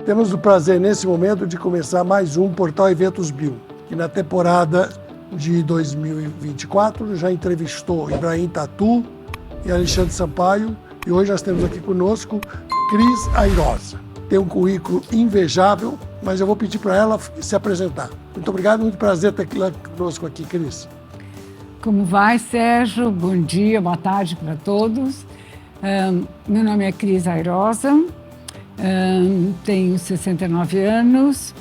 Temos o prazer, nesse momento, de começar mais um Portal Eventos Bio, que na temporada de 2024 já entrevistou Ibrahim Tatu e Alexandre Sampaio, e hoje nós temos aqui conosco Cris Airosa. Tem um currículo invejável, mas eu vou pedir para ela se apresentar. Muito obrigado, muito prazer ter conosco aqui, Cris. Como vai, Sérgio? Bom dia, boa tarde para todos. Meu nome é Cris Airosa, tenho 69 anos,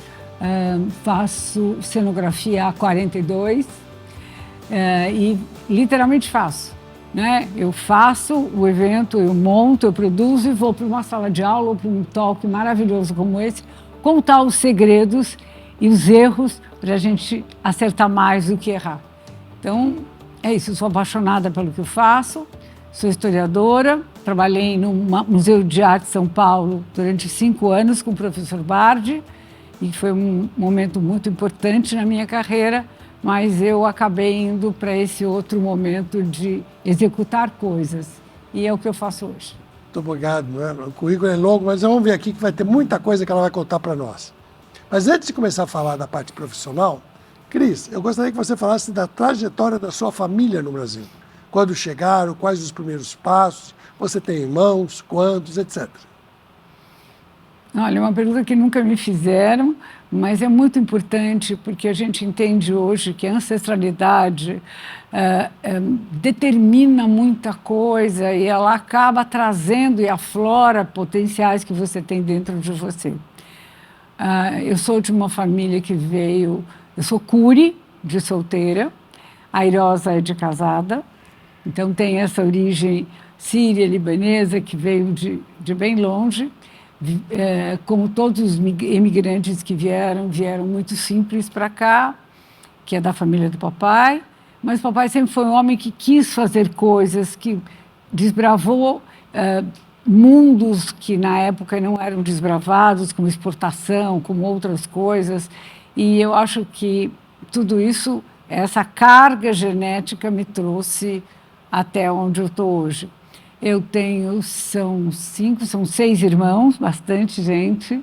faço cenografia há 42 e literalmente faço. Né? Eu faço o evento, eu monto, eu produzo e vou para uma sala de aula ou para um talk maravilhoso como esse, contar os segredos e os erros para a gente acertar mais do que errar. Então, é isso, eu sou apaixonada pelo que eu faço, sou historiadora, trabalhei no Museu de Arte de São Paulo durante 5 anos com o professor Bardi, e foi um momento muito importante na minha carreira, mas eu acabei indo para esse outro momento de executar coisas, e é o que eu faço hoje. Muito obrigado, né? O currículo é longo, mas vamos ver aqui que vai ter muita coisa que ela vai contar para nós. Mas antes de começar a falar da parte profissional, Cris, eu gostaria que você falasse da trajetória da sua família no Brasil. Quando chegaram, quais os primeiros passos, você tem irmãos, quantos, etc. Olha, é uma pergunta que nunca me fizeram, mas é muito importante porque a gente entende hoje que a ancestralidade determina muita coisa e ela acaba trazendo e aflora potenciais que você tem dentro de você. Eu sou de uma família que veio, eu sou curi de solteira, a Airosa é de casada, então tem essa origem síria, libanesa, que veio de bem longe. Como todos os imigrantes que vieram muito simples para cá, que é da família do papai, mas o papai sempre foi um homem que quis fazer coisas, que desbravou mundos que na época não eram desbravados, como exportação, como outras coisas, e eu acho que tudo isso, essa carga genética me trouxe até onde eu estou hoje. Eu tenho, são 6 irmãos, bastante gente.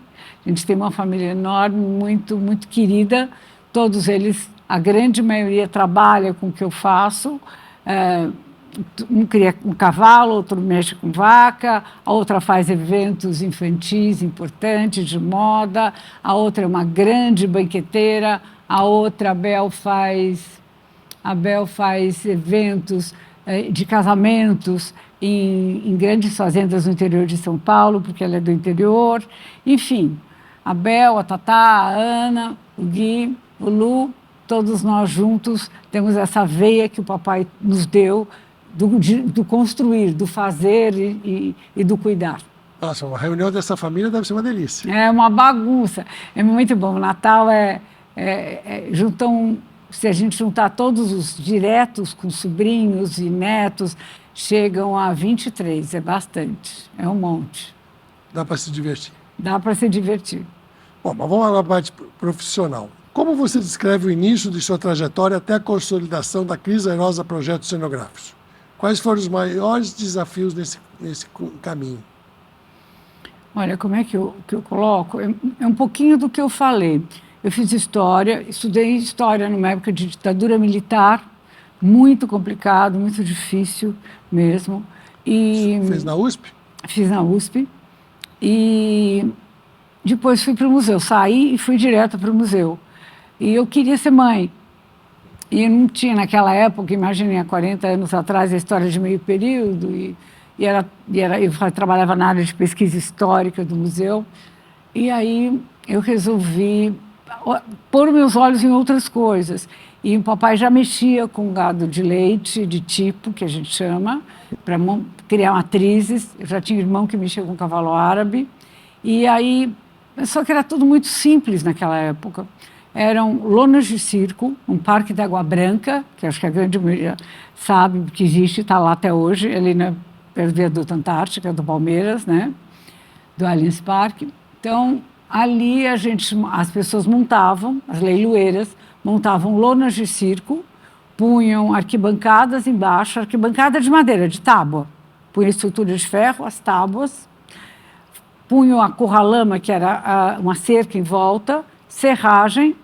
A gente tem uma família enorme, muito, muito querida. Todos eles, a grande maioria, trabalha com o que eu faço. Um cria um cavalo, outro mexe com vaca, a outra faz eventos infantis importantes de moda, a outra é uma grande banqueteira, a outra, a Bel faz eventos de casamentos em grandes fazendas no interior de São Paulo, porque ela é do interior. Enfim, a Bel, a Tatá, a Ana, o Gui, o Lu, todos nós juntos temos essa veia que o papai nos deu do construir, do fazer e do cuidar. Nossa, uma reunião dessa família deve ser uma delícia. É uma bagunça, é muito bom. O Natal se a gente juntar todos os diretos com sobrinhos e netos, chegam a 23, é bastante, é um monte. Dá para se divertir. Dá para se divertir. Bom, mas vamos à parte profissional. Como você descreve o início de sua trajetória até a consolidação da Cris Airosa Projetos Cenográficos? Quais foram os maiores desafios nesse caminho? Olha, como é que eu coloco? É um pouquinho do que eu falei. Eu fiz história, estudei história numa época de ditadura militar, muito complicado, muito difícil mesmo. Fez na USP? Fiz na USP. E depois fui para o museu, saí e fui direto para o museu. E eu queria ser mãe. E não tinha naquela época, imagine, há 40 anos atrás, a história de meio período. Eu trabalhava na área de pesquisa histórica do museu. E aí eu resolvi pôr meus olhos em outras coisas. E o papai já mexia com gado de leite, de tipo, que a gente chama, para criar matrizes. Eu já tinha irmão que mexia com cavalo árabe. E aí, só que era tudo muito simples naquela época. Eram lonas de circo, um parque de água branca, que acho que a grande maioria sabe que existe, está lá até hoje, ali perto do viaduto Antártica, do Palmeiras, né? Do Allianz Parque. Então, ali as pessoas montavam, as leiloeiras, montavam lonas de circo, punham arquibancadas embaixo, arquibancada de madeira, de tábua. Punha estrutura de ferro, as tábuas, punham a curralama, que era uma cerca em volta, serragem,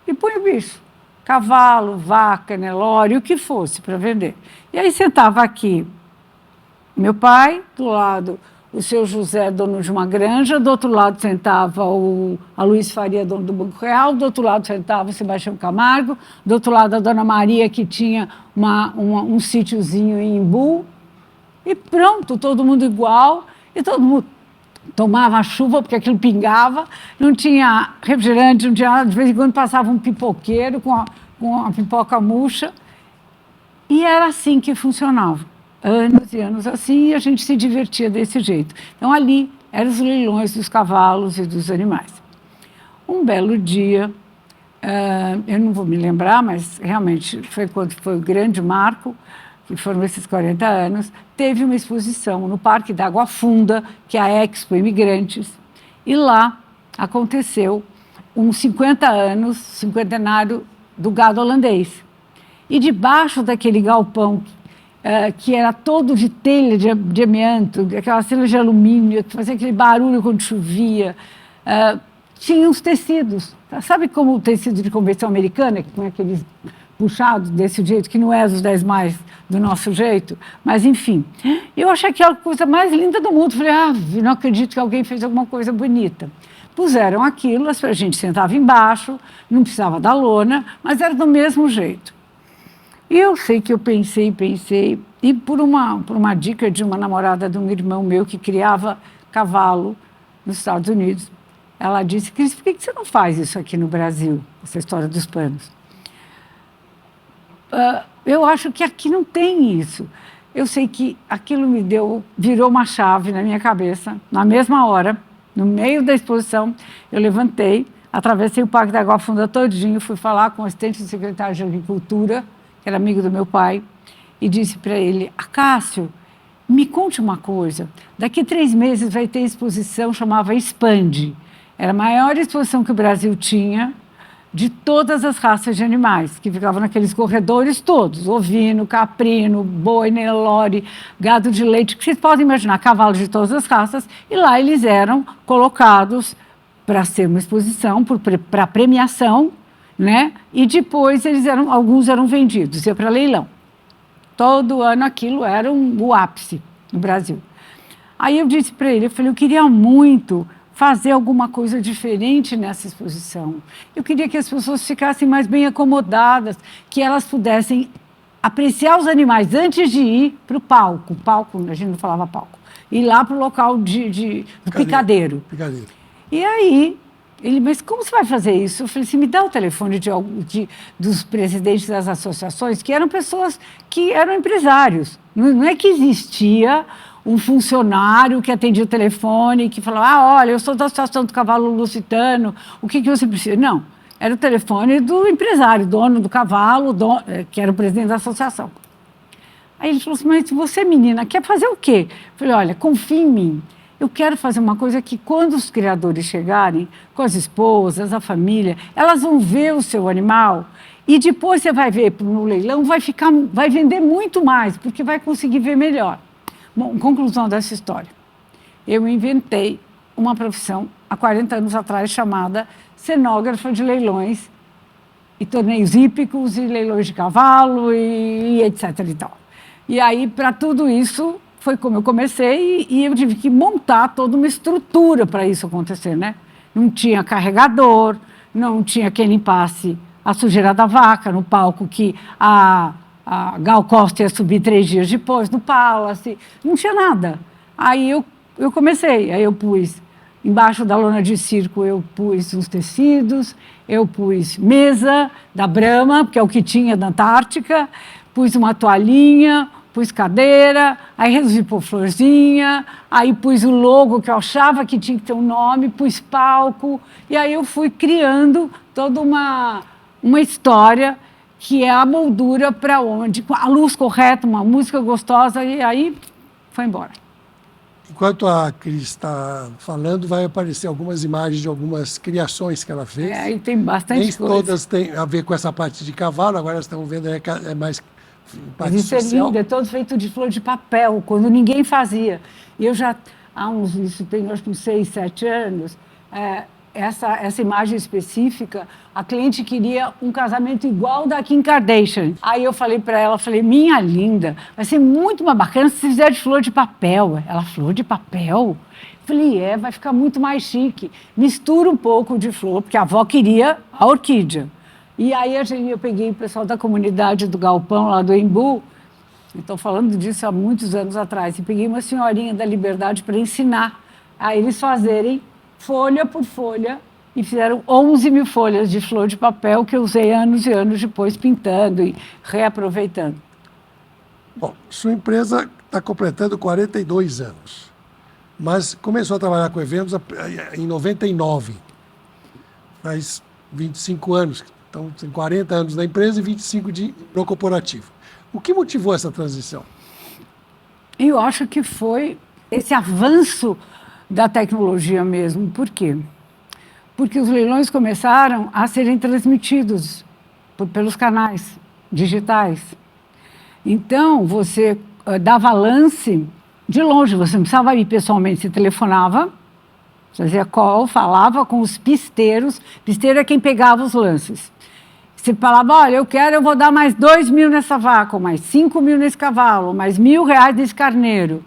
e punha o bicho. Cavalo, vaca, Nelore, o que fosse para vender. E aí sentava aqui meu pai, do lado o seu José, dono de uma granja, do outro lado sentava a Luiz Faria, dono do Banco Real, do outro lado sentava o Sebastião Camargo, do outro lado a Dona Maria, que tinha um sítiozinho em Imbu, e pronto, todo mundo igual, e todo mundo tomava chuva, porque aquilo pingava, não tinha refrigerante, não tinha nada, de vez em quando passava um pipoqueiro com a pipoca murcha, e era assim que funcionava. Anos e anos assim, e a gente se divertia desse jeito. Então, ali eram os leilões dos cavalos e dos animais. Um belo dia, eu não vou me lembrar, mas realmente foi quando foi o grande marco, que foram esses 40 anos, teve uma exposição no Parque da Água Funda, que é a Expo Imigrantes, e lá aconteceu uns 50 anos, cinquentenário do gado holandês. E debaixo daquele galpão, que era todo de telha de amianto, aquelas telhas de alumínio, que fazia aquele barulho quando chovia, tinha uns tecidos. Sabe como o tecido de convenção americana, que tem aqueles puxados desse jeito, que não é dos 10 mais do nosso jeito? Mas, enfim, eu achei aquela coisa mais linda do mundo. Falei, não acredito que alguém fez alguma coisa bonita. Puseram aquilo, a gente sentava embaixo, não precisava da lona, mas era do mesmo jeito. E eu sei que eu pensei, e por uma dica de uma namorada de um irmão meu que criava cavalo nos Estados Unidos, ela disse, Cris, por que você não faz isso aqui no Brasil, essa história dos panos? Eu acho que aqui não tem isso. Eu sei que aquilo virou uma chave na minha cabeça, na mesma hora, no meio da exposição, eu levantei, atravessei o Parque da Água Funda todinho, fui falar com o assistente do secretário de Agricultura, que era amigo do meu pai, e disse para ele, Acácio, me conte uma coisa, daqui 3 meses vai ter exposição, chamava Expande. Era a maior exposição que o Brasil tinha, de todas as raças de animais, que ficavam naqueles corredores todos, ovino, caprino, boi, Nelore, gado de leite, que vocês podem imaginar, cavalos de todas as raças, e lá eles eram colocados para ser uma exposição, para premiação, né? E depois alguns eram vendidos, ia para leilão. Todo ano aquilo era o ápice no Brasil. Aí eu disse para ele, eu queria muito fazer alguma coisa diferente nessa exposição. Eu queria que as pessoas ficassem mais bem acomodadas, que elas pudessem apreciar os animais antes de ir para o palco. Palco, a gente não falava palco. Ir lá para o local do picadeiro. E aí, ele, mas como você vai fazer isso? Eu falei assim, me dá o telefone dos presidentes das associações, que eram pessoas que eram empresários. Não é que existia um funcionário que atendia o telefone, que falava, olha, eu sou da Associação do Cavalo Lusitano, o que você precisa? Não, era o telefone do empresário, dono do cavalo, que era o presidente da associação. Aí ele falou assim, mas você, menina, quer fazer o quê? Eu falei, olha, confia em mim. Eu quero fazer uma coisa que quando os criadores chegarem, com as esposas, a família, elas vão ver o seu animal e depois você vai ver no leilão, vai vender muito mais, porque vai conseguir ver melhor. Bom, conclusão dessa história. Eu inventei uma profissão há 40 anos atrás chamada cenógrafa de leilões e torneios hípicos e leilões de cavalo e etc. e tal. E aí, para tudo isso, foi como eu comecei e eu tive que montar toda uma estrutura para isso acontecer, né? Não tinha carregador, não tinha quem limpasse a sujeira da vaca no palco, que a Gal Costa ia subir 3 dias depois no Palace, não tinha nada. Aí eu comecei, aí eu pus, embaixo da lona de circo, eu pus uns tecidos, eu pus mesa da Brahma, que é o que tinha da Antártica, pus uma toalhinha, pus cadeira, aí resolvi pôr florzinha, aí pus o logo que eu achava que tinha que ter um nome, pus palco, e aí eu fui criando toda uma história que é a moldura para onde, a luz correta, uma música gostosa, e aí foi embora. Enquanto a Cris está falando, vai aparecer algumas imagens de algumas criações que ela fez. Aí tem bastante Nem coisa. todas têm a ver com essa parte de cavalo, agora elas estão vendo, é mais parte Mas isso social. é lindo, é todo feito de flor de papel, quando ninguém fazia. E eu já, isso tem acho que uns 6, 7 anos, essa imagem específica, a cliente queria um casamento igual da Kim Kardashian. Aí eu falei para ela, minha linda, vai ser muito mais bacana se você fizer de flor de papel. Ela, flor de papel? Eu falei, vai ficar muito mais chique. Mistura um pouco de flor, porque a avó queria a orquídea. E aí eu peguei o pessoal da comunidade do Galpão, lá do Embu, estou falando disso há muitos anos atrás, e peguei uma senhorinha da Liberdade para ensinar a eles fazerem folha por folha, e fizeram 11 mil folhas de flor de papel que eu usei anos e anos depois pintando e reaproveitando. Bom, sua empresa está completando 42 anos, mas começou a trabalhar com eventos em 99, faz 25 anos, então tem 40 anos na empresa e 25 no corporativo. O que motivou essa transição? Eu acho que foi esse avanço da tecnologia mesmo. Por quê? Porque os leilões começaram a serem transmitidos pelos canais digitais. Então, você dava lance de longe, você não precisava ir pessoalmente, você telefonava, fazia call, falava com os pisteiros, pisteiro é quem pegava os lances. Você falava, olha, eu vou dar mais 2 mil nessa vaca, ou mais 5 mil nesse cavalo, ou mais R$1.000 nesse carneiro.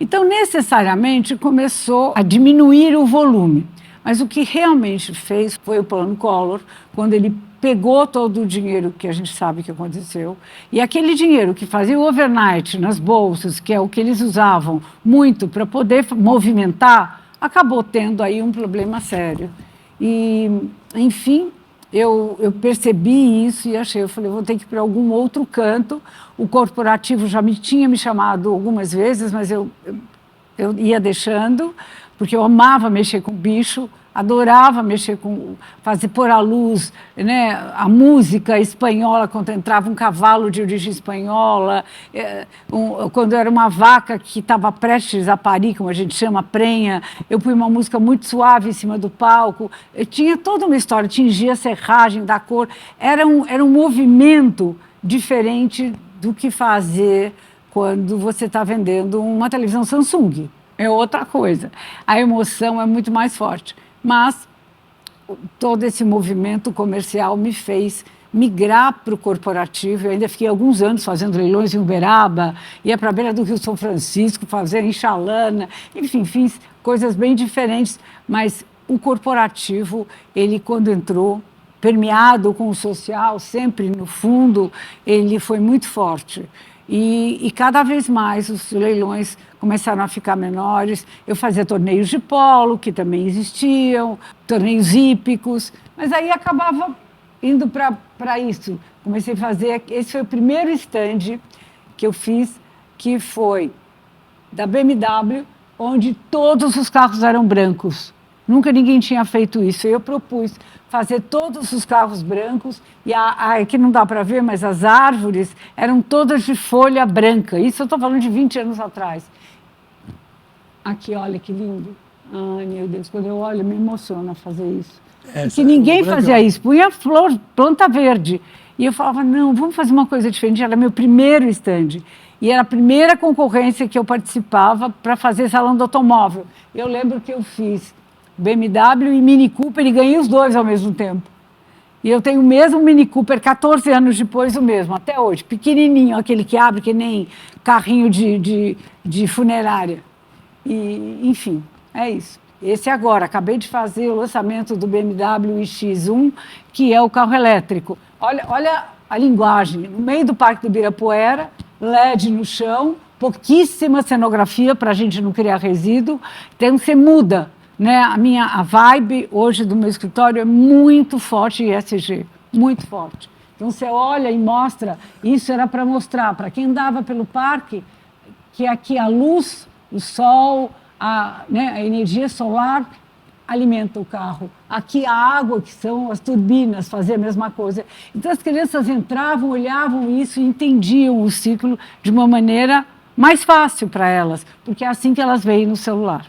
Então, necessariamente, começou a diminuir o volume. Mas o que realmente fez foi o Plano Collor, quando ele pegou todo o dinheiro que a gente sabe que aconteceu, e aquele dinheiro que fazia o overnight nas bolsas, que é o que eles usavam muito para poder movimentar, acabou tendo aí um problema sério. E, enfim, eu percebi isso e eu falei, vou ter que ir para algum outro canto. O corporativo já tinha me chamado algumas vezes, mas eu ia deixando, porque eu amava mexer com bicho, adorava mexer pôr à luz, né, a música espanhola, quando entrava um cavalo de origem espanhola, quando era uma vaca que estava prestes a parir, como a gente chama, prenha, eu pus uma música muito suave em cima do palco, eu tinha toda uma história, tingia a serragem da cor, era um movimento diferente do que fazer quando você está vendendo uma televisão Samsung, é outra coisa, a emoção é muito mais forte. Mas todo esse movimento comercial me fez migrar para o corporativo. Eu ainda fiquei alguns anos fazendo leilões em Uberaba, ia para a beira do Rio São Francisco, fazer em Xalana, enfim, fiz coisas bem diferentes. Mas o corporativo, ele quando entrou, permeado com o social, sempre no fundo, ele foi muito forte. E cada vez mais os leilões começaram a ficar menores. Eu fazia torneios de polo, que também existiam, torneios hípicos, mas aí acabava indo para isso. Comecei a fazer, esse foi o primeiro stand que eu fiz, que foi da BMW, onde todos os carros eram brancos. Nunca ninguém tinha feito isso. Eu propus fazer todos os carros brancos, e aqui não dá para ver, mas as árvores eram todas de folha branca. Isso eu estou falando de 20 anos atrás. Aqui, olha que lindo. Ai, meu Deus, quando eu olho, me emociona fazer isso. Porque ninguém fazia isso. Punha flor, planta verde. E eu falava, não, vamos fazer uma coisa diferente. Era meu primeiro stand. E era a primeira concorrência que eu participava para fazer salão do automóvel. Eu lembro que eu fiz BMW e Mini Cooper e ganhei os dois ao mesmo tempo. E eu tenho o mesmo Mini Cooper, 14 anos depois, o mesmo, até hoje. Pequenininho, aquele que abre que nem carrinho de funerária. E, enfim, é isso. Esse agora, acabei de fazer o lançamento do BMW iX1, que é o carro elétrico. Olha a linguagem, no meio do Parque do Ibirapuera, LED no chão, pouquíssima cenografia para a gente não criar resíduo, então você muda. Né? A vibe hoje do meu escritório é muito forte em ESG, muito forte. Então você olha e mostra, isso era para mostrar para quem andava pelo parque que aqui a luz, o sol, a energia solar alimenta o carro. Aqui a água, que são as turbinas, fazia a mesma coisa. Então as crianças entravam, olhavam isso e entendiam o ciclo de uma maneira mais fácil para elas, porque é assim que elas veem no celular.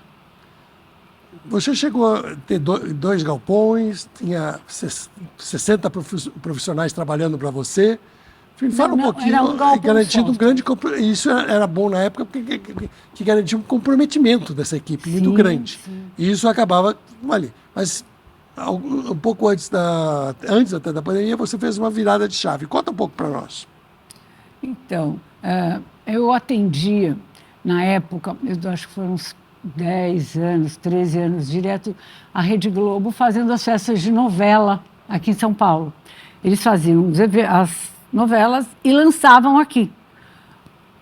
Você chegou a ter 2 galpões, tinha 60 profissionais trabalhando para você. Fala um Não, pouquinho, era um galpão garantindo só. um grande... Isso era bom na época, porque que garantia um comprometimento dessa equipe muito Sim, grande. sim. E isso acabava ali. Mas um pouco antes até da pandemia, você fez uma virada de chave. Conta um pouco para nós. Então, eu atendia, na época, eu acho que foram uns 10 anos, 13 anos, direto à Rede Globo, fazendo as festas de novela aqui em São Paulo. Eles faziam as novelas e lançavam aqui,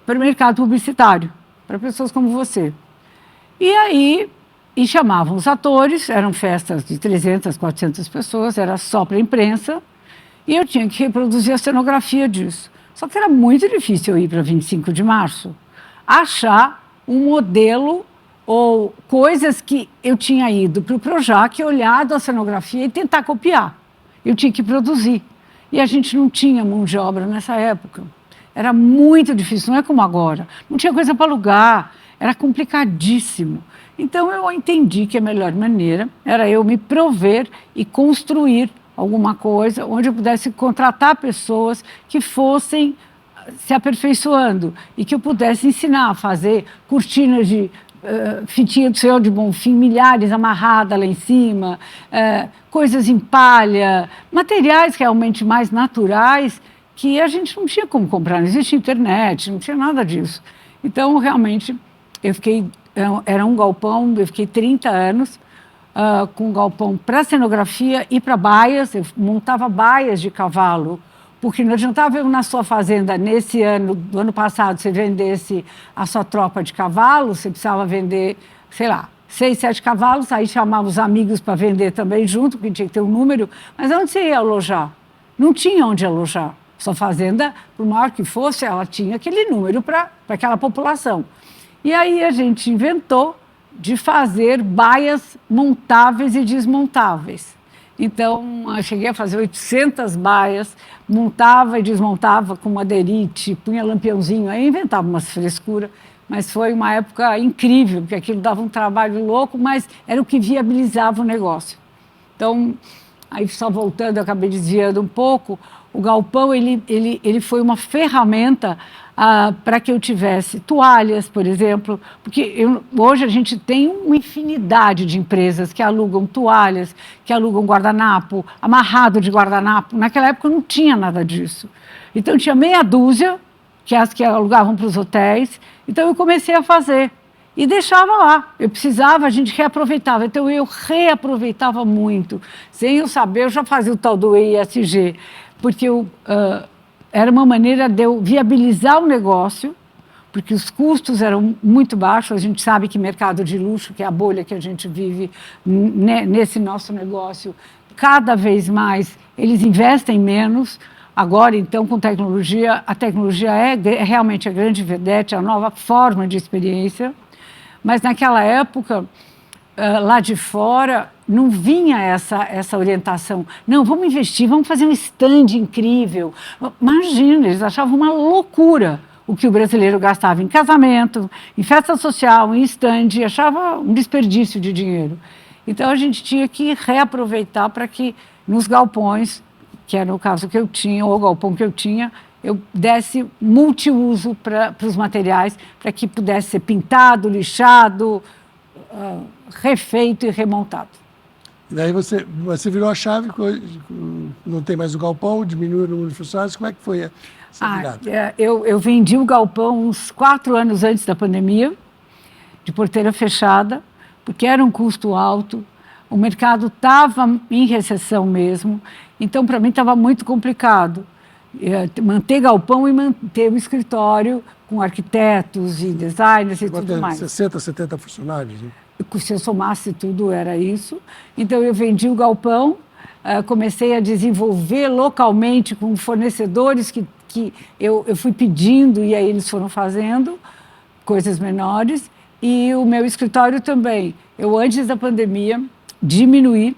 para o mercado publicitário, para pessoas como você. E aí, e chamavam os atores, eram festas de 300, 400 pessoas, era só para a imprensa, e eu tinha que reproduzir a cenografia disso. Só que era muito difícil eu ir para 25 de março, achar um modelo ou coisas que eu tinha ido para o Projac, olhado a cenografia e tentar copiar. Eu tinha que produzir. E a gente não tinha mão de obra nessa época. Era muito difícil, não é como agora. Não tinha coisa para alugar, era complicadíssimo. Então eu entendi que a melhor maneira era eu me prover e construir alguma coisa onde eu pudesse contratar pessoas que fossem se aperfeiçoando e que eu pudesse ensinar a fazer cortinas de fitinha do Senhor de Bonfim, milhares amarradas lá em cima, coisas em palha, materiais realmente mais naturais que a gente não tinha como comprar, não existia internet, não tinha nada disso. Então, realmente, era um galpão, eu fiquei 30 anos com um galpão para cenografia e para baias, eu montava baias de cavalo, porque não adiantava eu na sua fazenda, nesse ano, do ano passado, você vendesse a sua tropa de cavalos, você precisava vender, sei lá, 6, 7 cavalos, aí chamava os amigos para vender também junto, porque tinha que ter um número, mas onde você ia alojar? Não tinha onde alojar. Sua fazenda, por maior que fosse, ela tinha aquele número para aquela população. E aí a gente inventou de fazer baias montáveis e desmontáveis. Então, eu cheguei a fazer 800 baias, montava e desmontava com madeirite, punha lampiãozinho, aí inventava umas frescuras, mas foi uma época incrível, porque aquilo dava um trabalho louco, mas era o que viabilizava o negócio. Então, aí só voltando, eu acabei desviando um pouco, o galpão ele foi uma ferramenta para que eu tivesse toalhas, por exemplo, porque hoje a gente tem uma infinidade de empresas que alugam toalhas, que alugam guardanapo, amarrado de guardanapo. Naquela época não tinha nada disso. Então tinha meia dúzia, que as que alugavam para os hotéis, então eu comecei a fazer. E deixava lá, eu precisava, a gente reaproveitava, então eu reaproveitava muito. Sem eu saber, eu já fazia o tal do ESG, porque era uma maneira de eu viabilizar o negócio, porque os custos eram muito baixos, a gente sabe que mercado de luxo, que é a bolha que a gente vive nesse nosso negócio, cada vez mais eles investem menos. Agora, então, com tecnologia, a tecnologia é realmente a grande vedete, a nova forma de experiência. Mas naquela época, lá de fora, não vinha essa orientação. Não, vamos investir, vamos fazer um stand incrível. Imagina, eles achavam uma loucura o que o brasileiro gastava em casamento, em festa social, em stand, achava um desperdício de dinheiro. Então a gente tinha que reaproveitar para que nos galpões, que era o caso que eu tinha, ou o galpão que eu tinha, eu desse multiuso para os materiais, para que pudesse ser pintado, lixado, refeito e remontado. E daí você virou a chave, não tem mais o galpão, diminuiu o número de funcionários. Como é que foi essa virada? Eu vendi o galpão uns 4 anos antes da pandemia, de porteira fechada, porque era um custo alto, o mercado estava em recessão mesmo, então para mim estava muito complicado. Manter galpão e manter o escritório com arquitetos e designers e tudo mais. 60, 70 funcionários, né? Se eu somasse tudo, era isso. Então, eu vendi o galpão, comecei a desenvolver localmente com fornecedores que eu fui pedindo e aí eles foram fazendo coisas menores. E o meu escritório também. Eu, antes da pandemia, diminuí.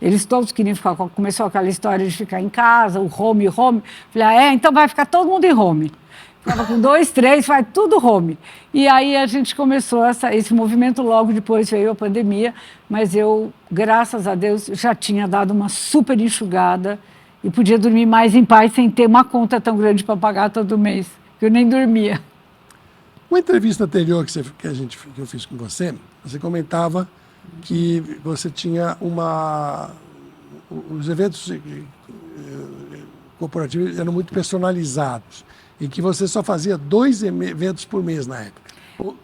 Eles todos queriam ficar, começou aquela história de ficar em casa, o home. Falei, então vai ficar todo mundo em home. Ficava com 2, 3, vai tudo home. E aí a gente começou esse movimento, logo depois veio a pandemia, mas eu, graças a Deus, já tinha dado uma super enxugada e podia dormir mais em paz sem ter uma conta tão grande para pagar todo mês, que eu nem dormia. Uma entrevista anterior que eu fiz com você, você comentava que você tinha os eventos corporativos eram muito personalizados e que você só fazia 2 eventos por mês na época.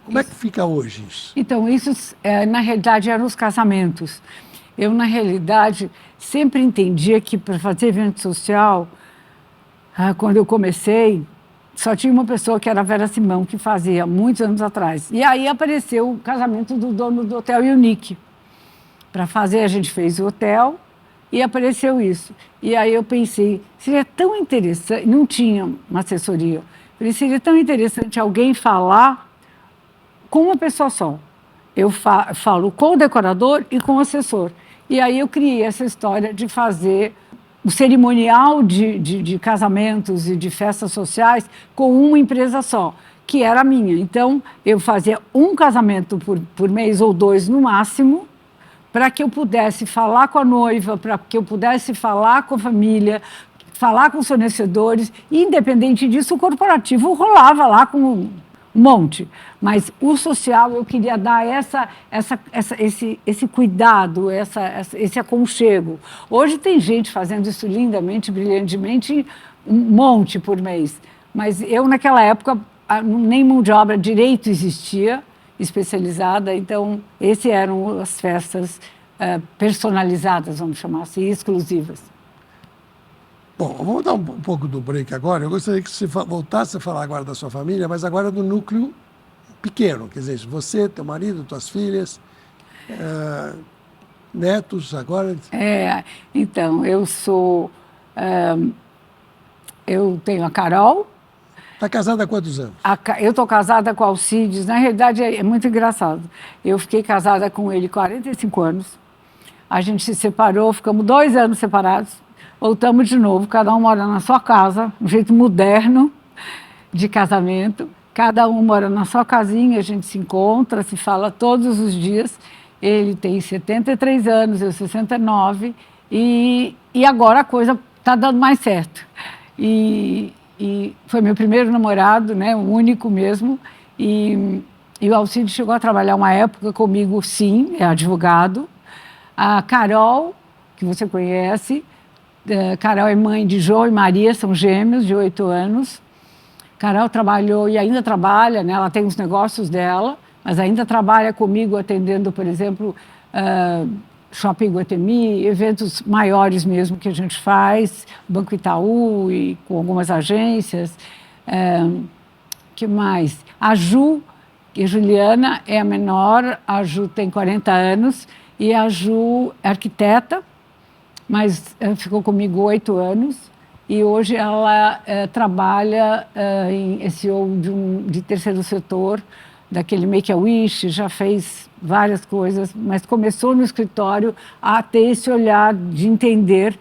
Como é que fica hoje isso? Então, isso, na realidade, eram os casamentos. Eu, na realidade, sempre entendia que para fazer evento social, quando eu comecei, só tinha uma pessoa que era a Vera Simão, que fazia muitos anos atrás. E aí apareceu o casamento do dono do Hotel Unique. Para fazer, a gente fez o hotel e apareceu isso. E aí eu pensei, seria tão interessante, não tinha uma assessoria, seria tão interessante alguém falar com uma pessoa só. Eu falo com o decorador e com o assessor. E aí eu criei essa história de fazer o cerimonial de casamentos e de festas sociais com uma empresa só, que era a minha. Então, eu fazia um casamento por mês ou 2 no máximo, para que eu pudesse falar com a noiva, para que eu pudesse falar com a família, falar com os fornecedores. E, independente disso, o corporativo rolava lá com um monte. Mas o social, eu queria dar esse cuidado, esse aconchego. Hoje tem gente fazendo isso lindamente, brilhantemente, um monte por mês. Mas eu, naquela época, nem mão de obra direito existia, especializada. Então, essas eram as festas personalizadas, vamos chamar assim, exclusivas. Bom, vamos dar um pouco do break agora. Eu gostaria que você voltasse a falar agora da sua família, mas agora do núcleo pequeno, quer dizer, você, teu marido, tuas filhas, netos agora. Então, eu tenho a Carol. Está casada há quantos anos? Eu estou casada com o Alcides. Na realidade, é muito engraçado. Eu fiquei casada com ele 45 anos. A gente se separou, ficamos 2 anos separados. Voltamos de novo, cada um mora na sua casa, um jeito moderno de casamento. Cada um mora na sua casinha, a gente se encontra, se fala todos os dias. Ele tem 73 anos, eu 69. E agora a coisa está dando mais certo. E foi meu primeiro namorado, né, o único mesmo, e o Alcides chegou a trabalhar uma época comigo, sim, é advogado. A Carol, que você conhece, Carol é mãe de João e Maria, são gêmeos de 8 anos. Carol trabalhou e ainda trabalha, né, ela tem os negócios dela, mas ainda trabalha comigo atendendo, por exemplo, Shopping Guatemi, eventos maiores mesmo que a gente faz, Banco Itaú e com algumas agências. Que mais? A Ju, que a Juliana é a menor, a Ju tem 40 anos e a Ju é arquiteta, mas ficou comigo 8 anos e hoje ela trabalha em SEO de terceiro setor, daquele Make-A-Wish, já fez várias coisas, mas começou no escritório a ter esse olhar de entender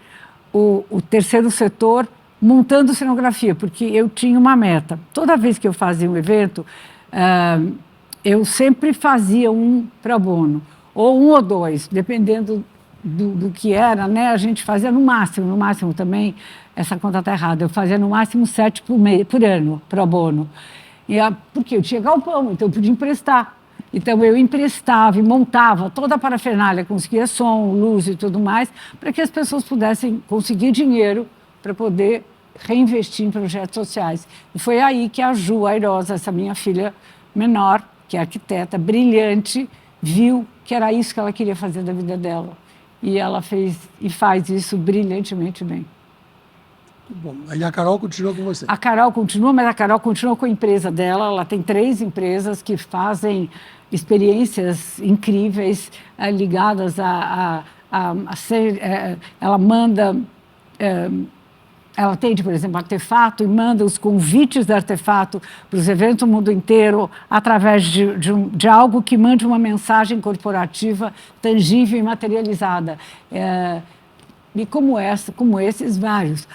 o terceiro setor montando cenografia, porque eu tinha uma meta. Toda vez que eu fazia um evento, eu sempre fazia um pro bono, ou 1 ou 2, dependendo do que era, né? A gente fazia no máximo também, essa conta está errada, eu fazia no máximo 7 por ano, pro bono. Porque eu tinha galpão, então eu podia emprestar. Então eu emprestava e montava toda a parafernália, conseguia som, luz e tudo mais, para que as pessoas pudessem conseguir dinheiro para poder reinvestir em projetos sociais. E foi aí que a Ju Airosa, essa minha filha menor, que é arquiteta, brilhante, viu que era isso que ela queria fazer da vida dela. E ela fez e faz isso brilhantemente bem. Bom, e a Carol continua com você? A Carol continua, mas a Carol continua com a empresa dela. Ela tem 3 empresas que fazem experiências incríveis ligadas ela manda... ela atende, por exemplo, Artefato e manda os convites da Artefato para os eventos do mundo inteiro através de algo que mande uma mensagem corporativa tangível e materializada. E como esses vários.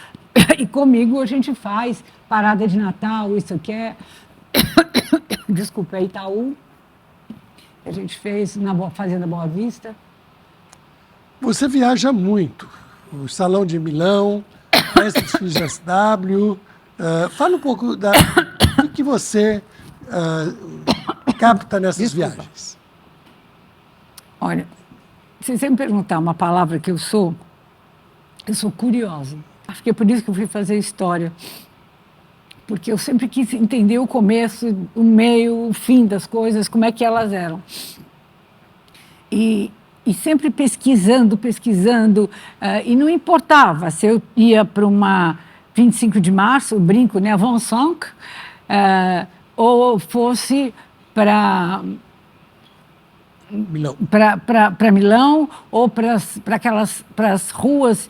E comigo a gente faz parada de Natal, isso aqui é... Desculpa, é Itaú. A gente fez na Fazenda Boa Vista. Você viaja muito. O Salão de Milão, mestre dos filhos da SW. Fala um pouco do que você capta nessas viagens. Olha, se você me perguntar uma palavra que eu sou curiosa. Acho que é por isso que eu fui fazer história. Porque eu sempre quis entender o começo, o meio, o fim das coisas, como é que elas eram. E sempre pesquisando, e não importava se eu ia para uma 25 de março, eu brinco, né, Avant-Cinq, ou fosse para Milão, ou para as ruas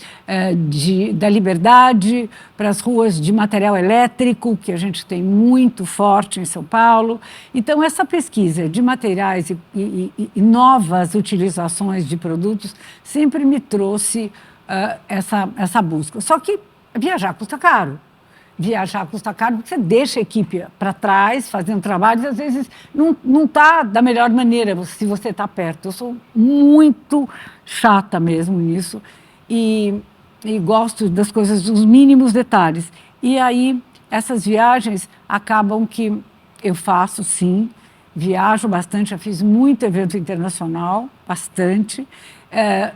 da Liberdade, para as ruas de material elétrico, que a gente tem muito forte em São Paulo. Então, essa pesquisa de materiais e novas utilizações de produtos sempre me trouxe essa busca. Só que viajar custa caro. Viajar custa caro porque você deixa a equipe para trás, fazendo trabalhos, e às vezes não está da melhor maneira se você está perto. Eu sou muito chata mesmo nisso e gosto das coisas, dos mínimos detalhes. E aí, essas viagens acabam que eu faço, sim, viajo bastante, já fiz muito evento internacional, bastante,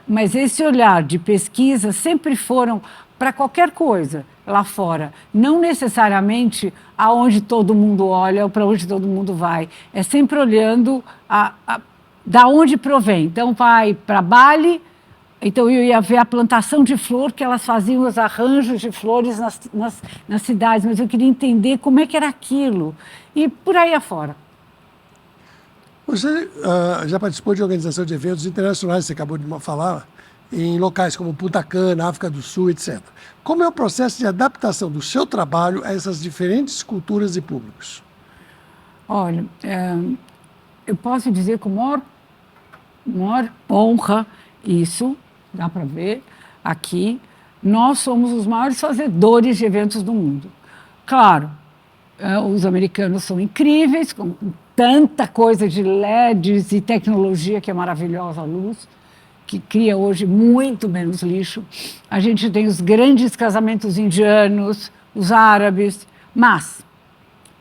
mas esse olhar de pesquisa sempre foram para qualquer coisa lá fora, não necessariamente aonde todo mundo olha ou para onde todo mundo vai, é sempre olhando da onde provém. Então, vai para Bali, então eu ia ver a plantação de flor, que elas faziam os arranjos de flores nas cidades, mas eu queria entender como é que era aquilo, e por aí afora. Você já participou de organização de eventos internacionais, você acabou de falar, em locais como Punta Cana, África do Sul, etc. Como é o processo de adaptação do seu trabalho a essas diferentes culturas e públicos? Olha, eu posso dizer com maior honra isso, dá para ver aqui, nós somos os maiores fazedores de eventos do mundo. Claro, os americanos são incríveis, com tanta coisa de LEDs e tecnologia que é maravilhosa, a luz, que cria hoje muito menos lixo. A gente tem os grandes casamentos indianos, os árabes, mas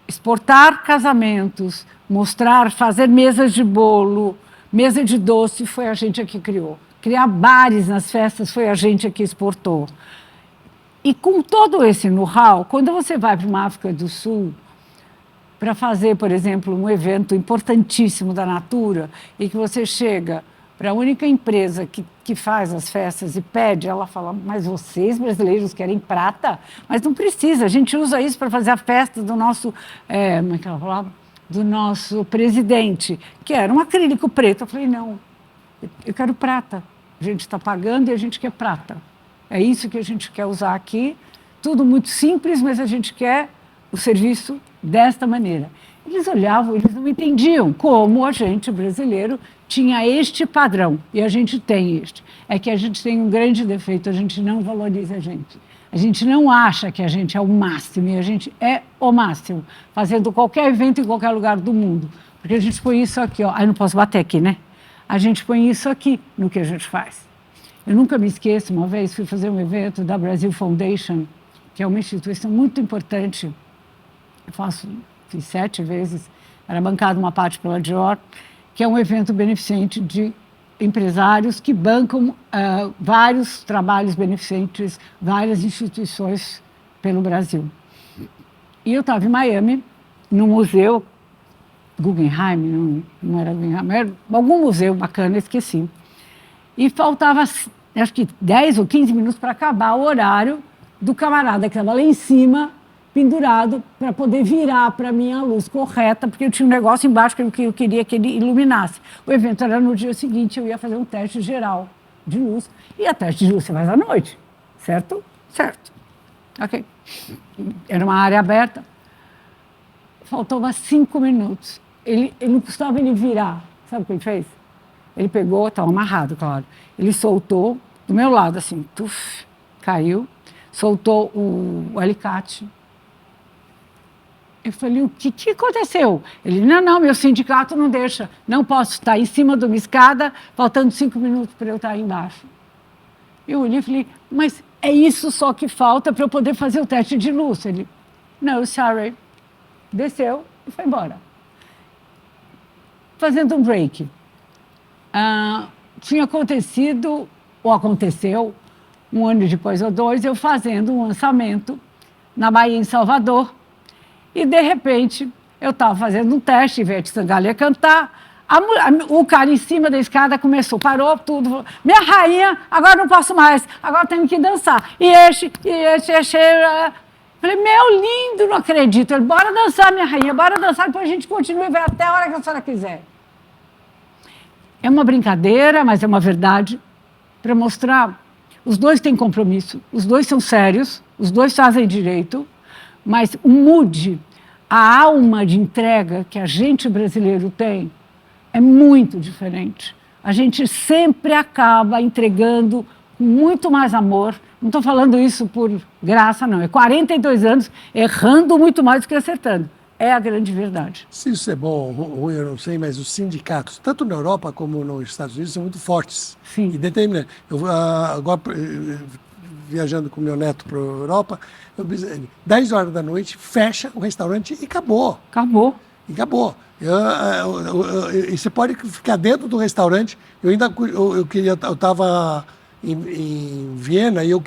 exportar casamentos, mostrar, fazer mesas de bolo, mesa de doce, foi a gente que criou. Criar bares nas festas, foi a gente que exportou. E com todo esse know-how, quando você vai para uma África do Sul, para fazer, por exemplo, um evento importantíssimo da Natura, e que você chega para a única empresa que faz as festas e pede, ela fala, mas vocês brasileiros querem prata? Mas não precisa, a gente usa isso para fazer a festa do nosso, como é que ela falava? Do nosso presidente, que era um acrílico preto. Eu falei, não, eu quero prata. A gente está pagando e a gente quer prata. É isso que a gente quer usar aqui, tudo muito simples, mas a gente quer o serviço desta maneira. Eles olhavam, eles não entendiam como a gente, brasileiro, tinha este padrão, e a gente tem este. É que a gente tem um grande defeito, a gente não valoriza a gente. A gente não acha que a gente é o máximo, e a gente é o máximo, fazendo qualquer evento em qualquer lugar do mundo. Porque a gente põe isso aqui, ó. Aí não posso bater aqui, né? A gente põe isso aqui no que a gente faz. Eu nunca me esqueço, uma vez fui fazer um evento da Brazil Foundation, que é uma instituição muito importante. Fiz 7 vezes, era bancado uma parte pela Dior, que é um evento beneficente de empresários que bancam vários trabalhos beneficentes, várias instituições pelo Brasil. E eu estava em Miami, no museu, Guggenheim, não era Guggenheim, era algum museu bacana, esqueci. E faltava, acho que 10 ou 15 minutos para acabar o horário do camarada que estava lá em cima, pendurado, para poder virar para mim a luz correta, porque eu tinha um negócio embaixo que eu queria que ele iluminasse. O evento era no dia seguinte, eu ia fazer um teste geral de luz. E a teste de luz você faz à noite, certo? Certo. Ok. Era uma área aberta. Faltava 5 minutos. Ele não custava ele virar. Sabe o que ele fez? Ele pegou, estava amarrado, claro. Ele soltou, do meu lado, assim, tuf, caiu, soltou o alicate. Eu falei, o que aconteceu? Ele, não, meu sindicato não deixa. Não posso estar em cima de uma escada, faltando 5 minutos para eu estar aí embaixo. Eu olhei e falei, mas é isso só que falta para eu poder fazer o teste de luz. Ele, no, sorry. Desceu e foi embora. Fazendo um break. Tinha acontecido, ou aconteceu, um ano depois ou dois, eu fazendo um lançamento na Bahia, em Salvador. E, de repente, eu estava fazendo um teste, Ivete Sangalo ia cantar. O cara em cima da escada começou, parou tudo. Falou, minha rainha, agora não posso mais, agora tenho que dançar. Falei, meu lindo, não acredito. Ele, bora dançar, minha rainha, bora dançar, depois a gente continua e vai até a hora que a senhora quiser. É uma brincadeira, mas é uma verdade, para mostrar. Os dois têm compromisso, os dois são sérios, os dois fazem direito, mas o mood, a alma de entrega que a gente brasileiro tem, é muito diferente. A gente sempre acaba entregando com muito mais amor. Não estou falando isso por graça, não. É 42 anos errando muito mais do que acertando. É a grande verdade. Se isso é bom ou ruim, eu não sei, mas os sindicatos, tanto na Europa como nos Estados Unidos, são muito fortes. Sim. E determinantes. Eu agora, viajando com meu neto para a Europa, 10 horas da noite, fecha o restaurante e acabou. Acabou. E acabou. E você pode ficar dentro do restaurante. Eu estava em Viena e eu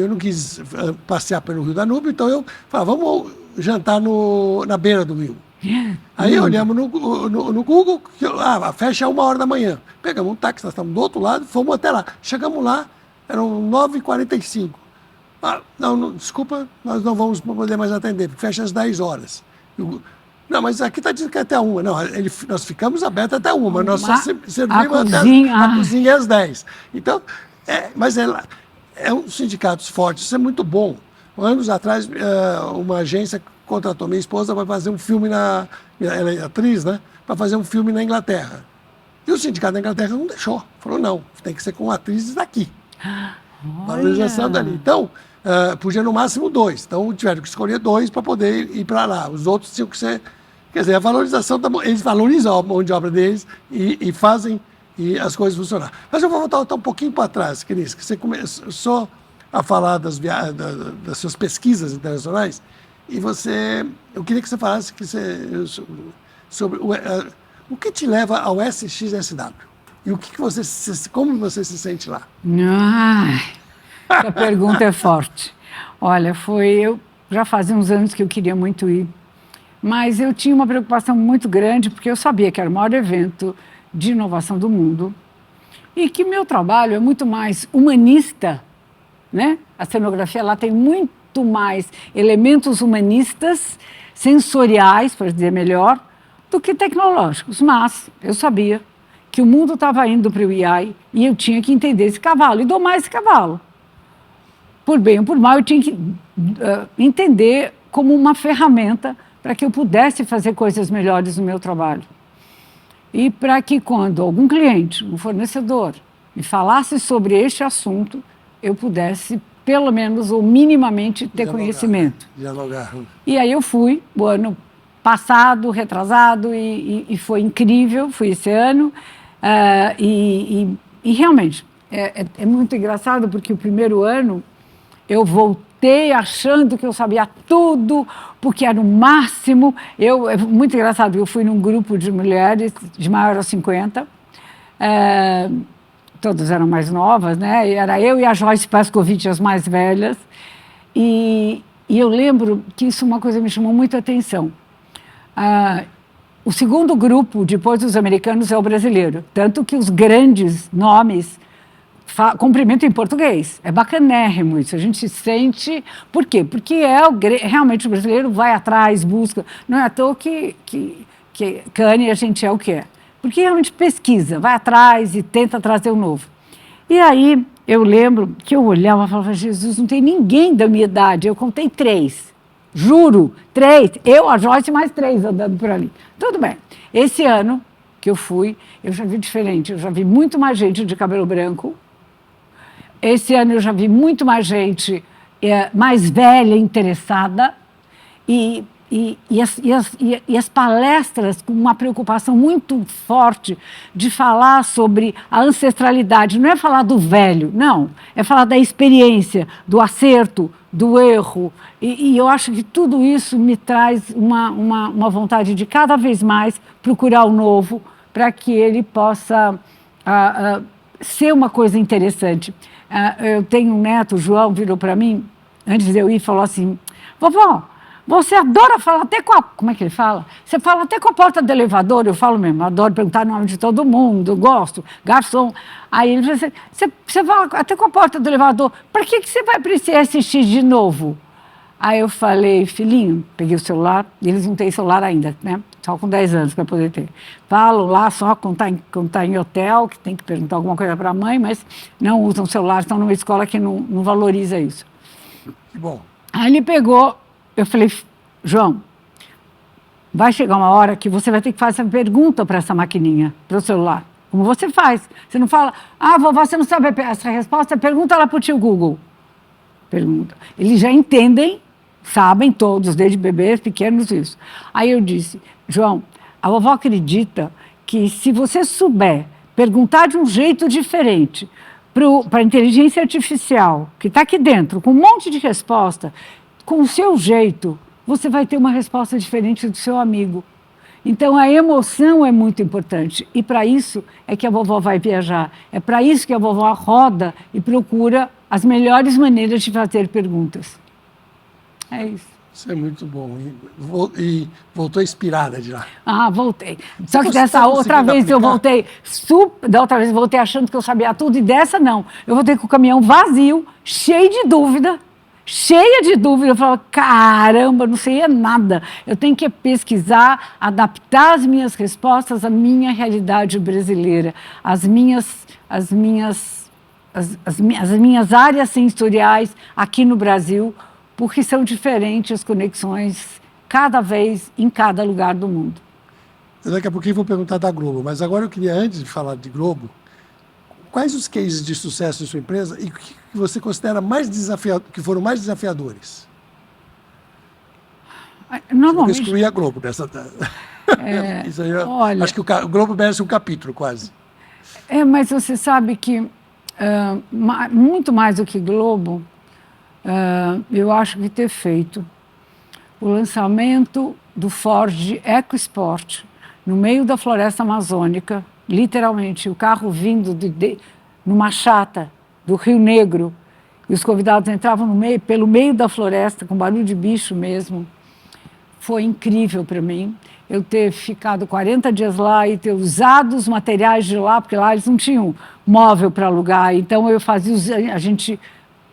não quis passear pelo Rio Danúbio, então eu falei, vamos jantar na beira do rio. Aí olhamos no Google, fecha 1h da manhã. Pegamos um táxi, nós estávamos do outro lado, fomos até lá. Chegamos lá, eram 9h45. Desculpa, nós não vamos poder mais atender, porque fecha às 10 horas. Não, mas aqui está dizendo que é até 1h. Não, nós ficamos abertos até 1h, mas nós só servimos até a cozinha às 10. Então, mas é um sindicatos fortes, isso é muito bom. Anos atrás, uma agência contratou minha esposa para fazer um filme ela é atriz, né? Para fazer um filme na Inglaterra. E o sindicato da Inglaterra não deixou. Falou, não, tem que ser com atrizes daqui. Valorização dali. Então, podia no máximo 2. Então, tiveram que escolher 2 para poder ir para lá. Os outros tinham que ser... Quer dizer, a valorização, eles valorizam a mão de obra deles e fazem as coisas funcionar. Mas eu vou voltar um pouquinho para trás, Cris, que você começou a falar das suas pesquisas internacionais e eu queria que você falasse sobre o que te leva ao SXSW e como você se sente lá. Essa pergunta é forte. Olha, eu já fazia uns anos que eu queria muito ir, mas eu tinha uma preocupação muito grande porque eu sabia que era o maior evento de inovação do mundo e que meu trabalho é muito mais humanista, né? A cenografia lá tem muito mais elementos humanistas, sensoriais, para dizer melhor, do que tecnológicos. Mas eu sabia que o mundo estava indo para o AI e eu tinha que entender esse cavalo e domar esse cavalo. Por bem ou por mal, eu tinha que entender como uma ferramenta para que eu pudesse fazer coisas melhores no meu trabalho. E para que quando algum cliente, um fornecedor, me falasse sobre este assunto, eu pudesse, pelo menos ou minimamente, ter conhecimento. Dialogar. E aí eu fui, o ano passado, retrasado, e foi incrível, fui esse ano. E realmente, é muito engraçado, porque o primeiro ano eu voltei achando que eu sabia tudo, porque era o máximo. É muito engraçado, eu fui num grupo de mulheres de maior a 50, todas eram mais novas, né? Era eu e a Joyce Pascovitch, as mais velhas, e eu lembro que isso é uma coisa que me chamou muito a atenção. O segundo grupo, depois dos americanos, é o brasileiro, tanto que os grandes nomes cumprimentam em português. É bacanérrimo isso, a gente se sente... Por quê? Porque realmente o brasileiro vai atrás, busca, não é à toa que Cannes a gente é o que é. Porque realmente pesquisa, vai atrás e tenta trazer o novo. E aí eu lembro que eu olhava e falava, Jesus, não tem ninguém da minha idade. Eu contei 3, juro, 3. Eu, a Joyce, mais 3 andando por ali. Tudo bem. Esse ano que eu fui, eu já vi diferente. Eu já vi muito mais gente de cabelo branco. Esse ano eu já vi muito mais gente mais velha, interessada. E e as palestras com uma preocupação muito forte de falar sobre a ancestralidade. Não é falar do velho, não. É falar da experiência, do acerto, do erro. E eu acho que tudo isso me traz uma vontade de cada vez mais procurar o novo para que ele possa ser uma coisa interessante. Eu tenho um neto, o João, virou para mim, antes de eu ir, falou assim, vovó, você adora falar até com a... Como é que ele fala? Você fala até com a porta do elevador. Eu falo mesmo, adoro perguntar o nome de todo mundo, eu gosto, garçom. Aí ele falou assim, você fala até com a porta do elevador, para que você vai para esse SX de novo? Aí eu falei, filhinho, peguei o celular, eles não têm celular ainda, né? Só com 10 anos para poder ter. Falo lá só quando tá em hotel, que tem que perguntar alguma coisa para a mãe, mas não usam celular, estão numa escola que não valoriza isso. Que bom. Aí ele pegou... Eu falei, João, vai chegar uma hora que você vai ter que fazer essa pergunta para essa maquininha, para o celular. Como você faz. Você não fala, vovó, você não sabe essa resposta? Pergunta lá para o tio Google. Pergunta. Eles já entendem, sabem todos, desde bebês, pequenos, isso. Aí eu disse, João, a vovó acredita que se você souber perguntar de um jeito diferente para a inteligência artificial, que está aqui dentro, com um monte de resposta, com o seu jeito, você vai ter uma resposta diferente do seu amigo. Então, a emoção é muito importante. E para isso é que a vovó vai viajar. É para isso que a vovó roda e procura as melhores maneiras de fazer perguntas. É isso. Isso é muito bom. E voltou inspirada de lá. Voltei. Só que dessa outra vez eu voltei da outra vez eu voltei achando que eu sabia tudo, e dessa não. Eu voltei com o caminhão vazio, cheio de dúvida. Eu falava, caramba, não sei nada. Eu tenho que pesquisar, adaptar as minhas respostas à minha realidade brasileira, as minhas áreas sensoriais aqui no Brasil, porque são diferentes as conexões cada vez em cada lugar do mundo. Daqui a pouquinho eu vou perguntar da Globo, mas agora eu queria, antes de falar de Globo, quais os cases de sucesso de sua empresa e o que você considera que foram mais desafiadores? Normalmente... Eu excluí a Globo dessa... Isso aí, olha, acho que o Globo merece um capítulo, quase. Mas você sabe que, muito mais do que Globo, eu acho que ter feito o lançamento do Ford EcoSport no meio da floresta amazônica, literalmente, o carro vindo numa chata do Rio Negro, e os convidados entravam pelo meio da floresta, com barulho de bicho mesmo. Foi incrível para mim eu ter ficado 40 dias lá e ter usado os materiais de lá, porque lá eles não tinham móvel para alugar. Então a gente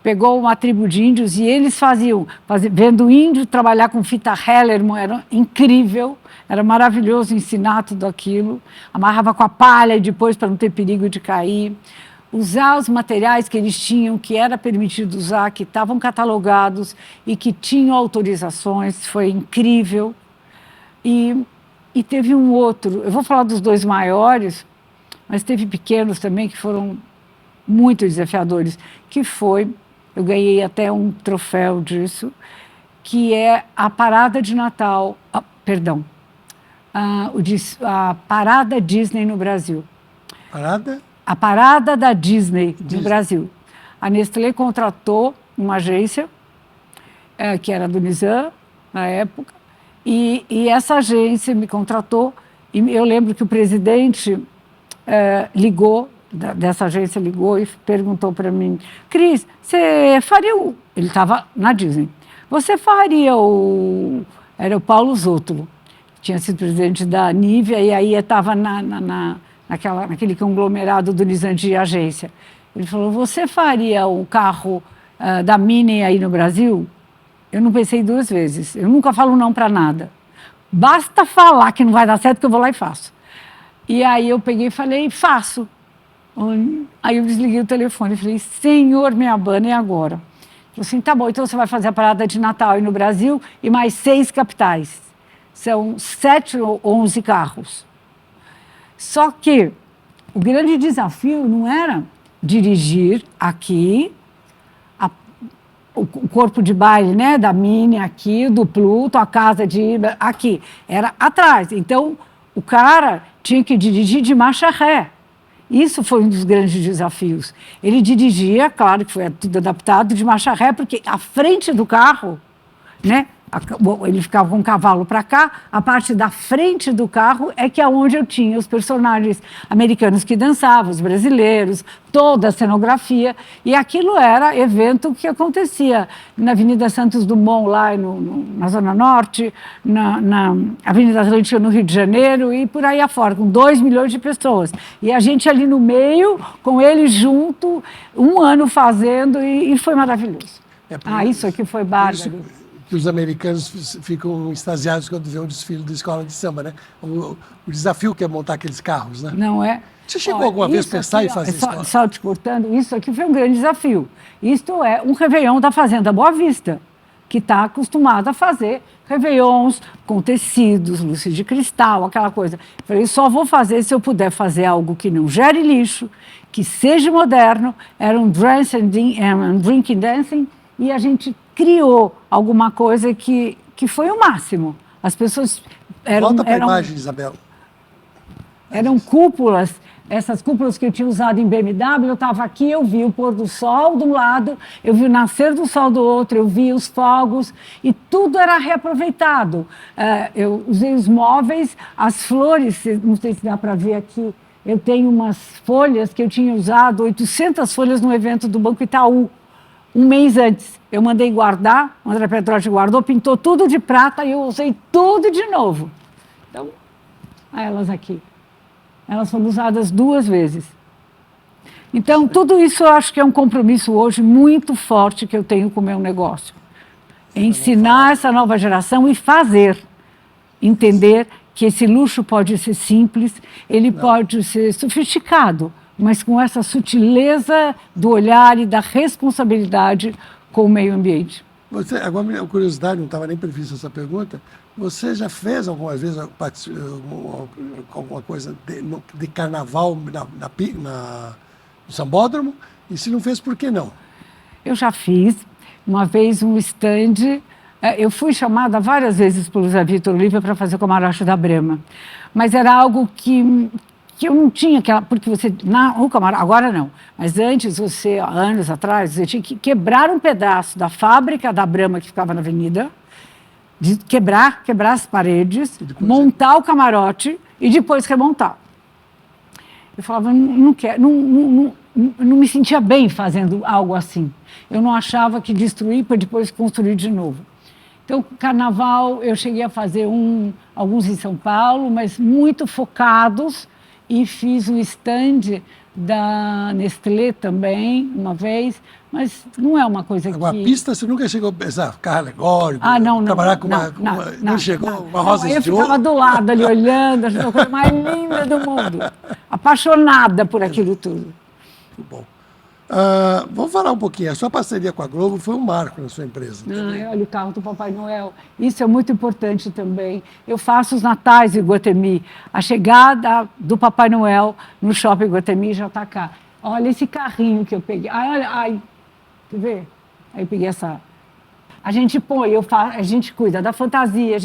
pegou uma tribo de índios e eles vendo índio trabalhar com fita Heller, era incrível. Era maravilhoso ensinar tudo aquilo. Amarrava com a palha e depois, para não ter perigo de cair. Usar os materiais que eles tinham, que era permitido usar, que estavam catalogados e que tinham autorizações. Foi incrível. E teve um outro, eu vou falar dos dois maiores, mas teve pequenos também que foram muito desafiadores, eu ganhei até um troféu disso, que é a parada de Natal, a parada Disney no Brasil. Parada? A parada da Disney no Brasil. A Nestlé contratou uma agência, que era do Nizam, na época, e essa agência me contratou, e eu lembro que o presidente dessa agência ligou e perguntou para mim, Cris, você faria ele estava na Disney, você faria era o Paulo Zótolo, tinha sido presidente da Nivea, e aí estava naquele conglomerado do Nizam de agência. Ele falou, você faria o carro da Minnie aí no Brasil? Eu não pensei duas vezes. Eu nunca falo não para nada. Basta falar que não vai dar certo que eu vou lá e faço. E aí eu peguei e falei, faço. Aí eu desliguei o telefone e falei, senhor, me abana, e agora? Ele falou assim, tá bom, então você vai fazer a parada de Natal aí no Brasil e mais 6 capitais. São 7 ou 11 carros. Só que o grande desafio não era dirigir aqui o corpo de baile, né, da Minnie aqui, do Pluto, a casa de aqui, era atrás. Então, o cara tinha que dirigir de marcha ré. Isso foi um dos grandes desafios. Ele dirigia, claro que foi tudo adaptado, de marcha ré, porque a frente do carro, né, ele ficava com o cavalo para cá, a parte da frente do carro é que é onde eu tinha os personagens americanos que dançavam, os brasileiros, toda a cenografia, e aquilo era evento que acontecia na Avenida Santos Dumont, lá na Zona Norte, na Avenida Atlântica, no Rio de Janeiro, e por aí afora, com 2 milhões de pessoas. E a gente ali no meio, com eles junto, 1 ano fazendo, e foi maravilhoso. Isso aqui foi bárbaro. Que os americanos ficam extasiados quando vê um desfile da escola de samba, né? O desafio que é montar aqueles carros, né? Não é? Você chegou alguma vez a pensar em fazer isso? Só te cortando, isso aqui foi um grande desafio. Isto é um Réveillon da Fazenda Boa Vista, que está acostumado a fazer Réveillons com tecidos, luzes de cristal, aquela coisa. Eu falei, só vou fazer se eu puder fazer algo que não gere lixo, que seja moderno. Era um drinking dancing, e a gente criou alguma coisa que foi o máximo. As pessoas Volta para a imagem, Isabel. Eram cúpulas, essas cúpulas que eu tinha usado em BMW, eu estava aqui, eu vi o pôr do sol de um lado, eu vi o nascer do sol do outro, eu vi os fogos, e tudo era reaproveitado. Eu usei os móveis, as flores, não sei se dá para ver aqui, eu tenho umas folhas que eu tinha usado, 800 folhas no evento do Banco Itaú, 1 mês antes. Eu mandei guardar, o André Petrotti guardou, pintou tudo de prata e eu usei tudo de novo. Então, elas aqui. Elas foram usadas 2 vezes. Então, tudo isso eu acho que é um compromisso hoje muito forte que eu tenho com o meu negócio. Ensinar essa nova geração e fazer. Entender que esse luxo pode ser simples, ele pode ser sofisticado, mas com essa sutileza do olhar e da responsabilidade com o meio ambiente. Agora, minha curiosidade, não estava nem prevista essa pergunta, você já fez alguma vez alguma coisa de carnaval no Sambódromo? E se não fez, por que não? Eu já fiz. Uma vez um stand, eu fui chamada várias vezes pelo Zé Vitor Oliva para fazer o camarote da Brahma, mas era algo que eu não tinha, porque você, agora não, mas antes você, anos atrás, você tinha que quebrar um pedaço da fábrica da Brahma que ficava na avenida, de quebrar as paredes, montar o camarote e depois remontar. Eu falava, não quero, não me sentia bem fazendo algo assim. Eu não achava que destruir para depois construir de novo. Então, carnaval, eu cheguei a fazer alguns em São Paulo, mas muito focados, e fiz um stand da Nestlé também, uma vez, mas não é uma coisa que... Agora, a pista você nunca chegou a pensar, carro alegórico, não, trabalhar com não chegou uma rosa de ouro? Eu ficava do lado ali olhando, achando a coisa mais linda do mundo, apaixonada por aquilo tudo. Muito bom. Vamos falar um pouquinho. A sua parceria com a Globo foi um marco na sua empresa. Olha o carro do Papai Noel. Isso é muito importante também. Eu faço os natais em Iguatemi. A chegada do Papai Noel no Shopping Iguatemi já está cá. Olha esse carrinho que eu peguei. Quer ver? Aí eu peguei essa... A gente põe, a gente cuida da fantasia,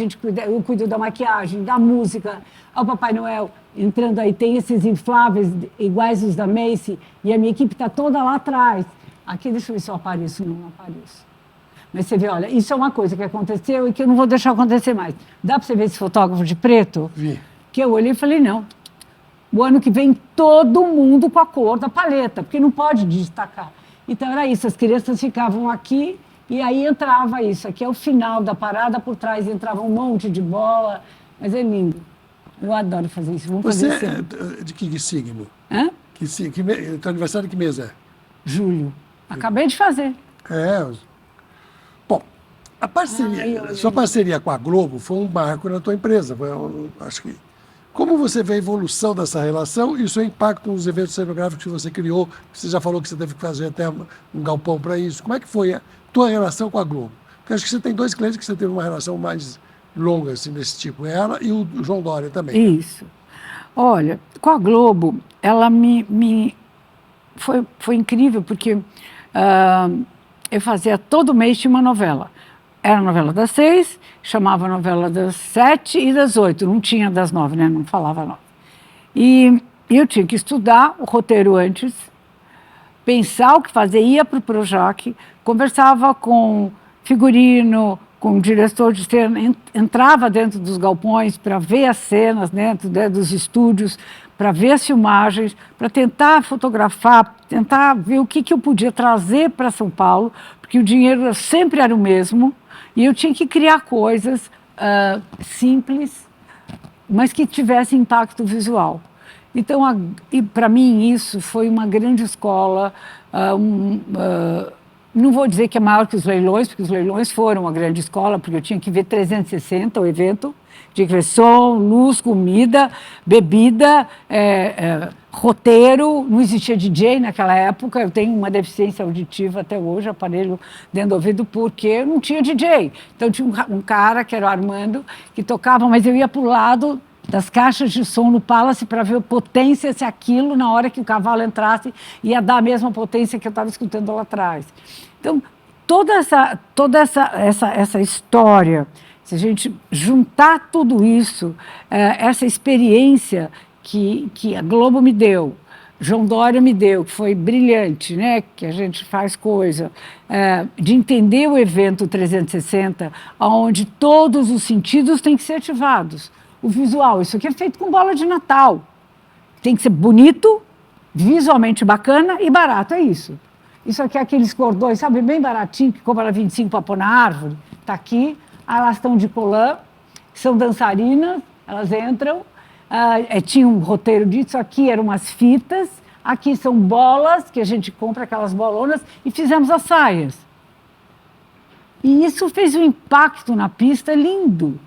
eu cuido da maquiagem, da música. Olha o Papai Noel entrando aí, tem esses infláveis iguais os da Macy, e a minha equipe está toda lá atrás. Aqui, deixa eu ver se eu apareço. Não apareço. Mas você vê, olha, isso é uma coisa que aconteceu e que eu não vou deixar acontecer mais. Dá para você ver esse fotógrafo de preto? Vi. Que eu olhei e falei, não. O ano que vem todo mundo com a cor da paleta, porque não pode destacar. Então era isso, as crianças ficavam aqui e aí entrava isso. Aqui é o final da parada, por trás entrava um monte de bola, mas é lindo. Eu adoro fazer isso. Vamos Você fazer é de que signo? Hã? Teu aniversário de que mês é? Julho. Acabei de fazer. Bom, sua parceria com a Globo foi um marco na tua empresa. Acho que... Como você vê a evolução dessa relação e o seu impacto nos eventos cenográficos que você criou? Você já falou que você teve que fazer até um galpão para isso. Como é que foi a tua relação com a Globo? Porque acho que você tem 2 clientes que você teve uma relação mais longa assim, desse tipo. Ela e o João Dória também. Isso. Olha, com a Globo, ela foi incrível, porque eu fazia todo mês tinha uma novela. Era a novela das 6, chamava a novela das 7 e das 8. Não tinha das 9, né? Não falava 9. E eu tinha que estudar o roteiro antes, pensar o que fazer, ia para o Projac, conversava com figurino, com o diretor de cena, entrava dentro dos galpões para ver as cenas dentro dos estúdios, para ver as filmagens, para tentar fotografar, tentar ver o que eu podia trazer para São Paulo, porque o dinheiro sempre era o mesmo, e eu tinha que criar coisas simples, mas que tivessem impacto visual. Então, para mim, isso foi uma grande escola. Não vou dizer que é maior que os leilões, porque os leilões foram uma grande escola, porque eu tinha que ver 360 o evento, tinha que ver som, luz, comida, bebida, roteiro. Não existia DJ naquela época, eu tenho uma deficiência auditiva até hoje, aparelho dentro do ouvido, porque não tinha DJ. Então tinha um cara, que era o Armando, que tocava, mas eu ia para o lado das caixas de som no Palace para ver a potência, se aquilo, na hora que o cavalo entrasse, ia dar a mesma potência que eu estava escutando lá atrás. Então, toda essa história, se a gente juntar tudo isso, essa experiência que a Globo me deu, João Dória me deu, que foi brilhante, né? Que a gente faz coisa, de entender o evento 360, onde todos os sentidos têm que ser ativados. O visual, isso aqui é feito com bola de Natal. Tem que ser bonito, visualmente bacana e barato, é isso. Isso aqui é aqueles cordões, sabe, bem baratinho, que compra 25 para pôr na árvore. Está aqui, elas estão de colã, são dançarinas, elas entram. Tinha um roteiro disso, aqui eram umas fitas, aqui são bolas, que a gente compra aquelas bolonas, e fizemos as saias. E isso fez um impacto na pista lindo.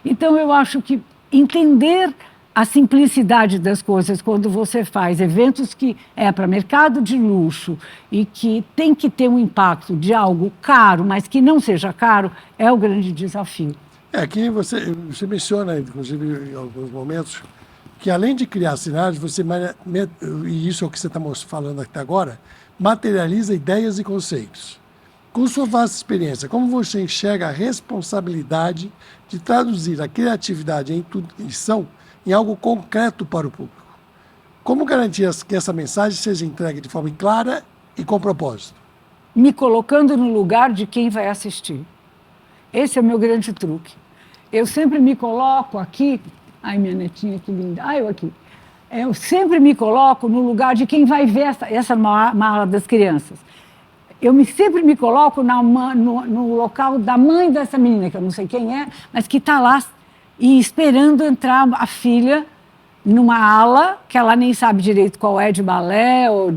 Então, eu acho que entender a simplicidade das coisas quando você faz eventos que para mercado de luxo e que tem que ter um impacto de algo caro, mas que não seja caro, é o grande desafio. Aqui você menciona, inclusive, em alguns momentos, que além de criar cidades, você, e isso é o que você está falando até agora, materializa ideias e conceitos. Com sua vasta experiência, como você enxerga a responsabilidade de traduzir a criatividade e a intuição em algo concreto para o público? Como garantir que essa mensagem seja entregue de forma clara e com propósito? Me colocando no lugar de quem vai assistir. Esse é o meu grande truque. Eu sempre me coloco aqui... Ai, minha netinha, que linda. Eu aqui. Eu sempre me coloco no lugar de quem vai ver essa mala das crianças. Eu sempre me coloco no local da mãe dessa menina, que eu não sei quem é, mas que está lá e esperando entrar a filha numa ala, que ela nem sabe direito qual é, de balé ou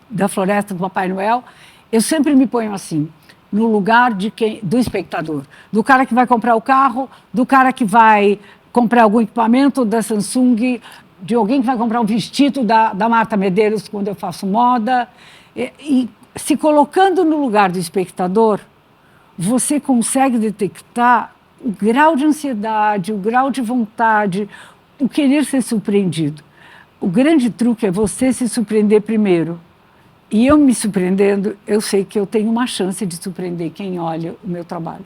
da floresta do Papai Noel. Eu sempre me ponho assim, no lugar do espectador. Do cara que vai comprar o carro, do cara que vai comprar algum equipamento da Samsung, de alguém que vai comprar um vestido da Marta Medeiros quando eu faço moda. E se colocando no lugar do espectador, você consegue detectar o grau de ansiedade, o grau de vontade, o querer ser surpreendido. O grande truque é você se surpreender primeiro. E eu me surpreendendo, eu sei que eu tenho uma chance de surpreender quem olha o meu trabalho.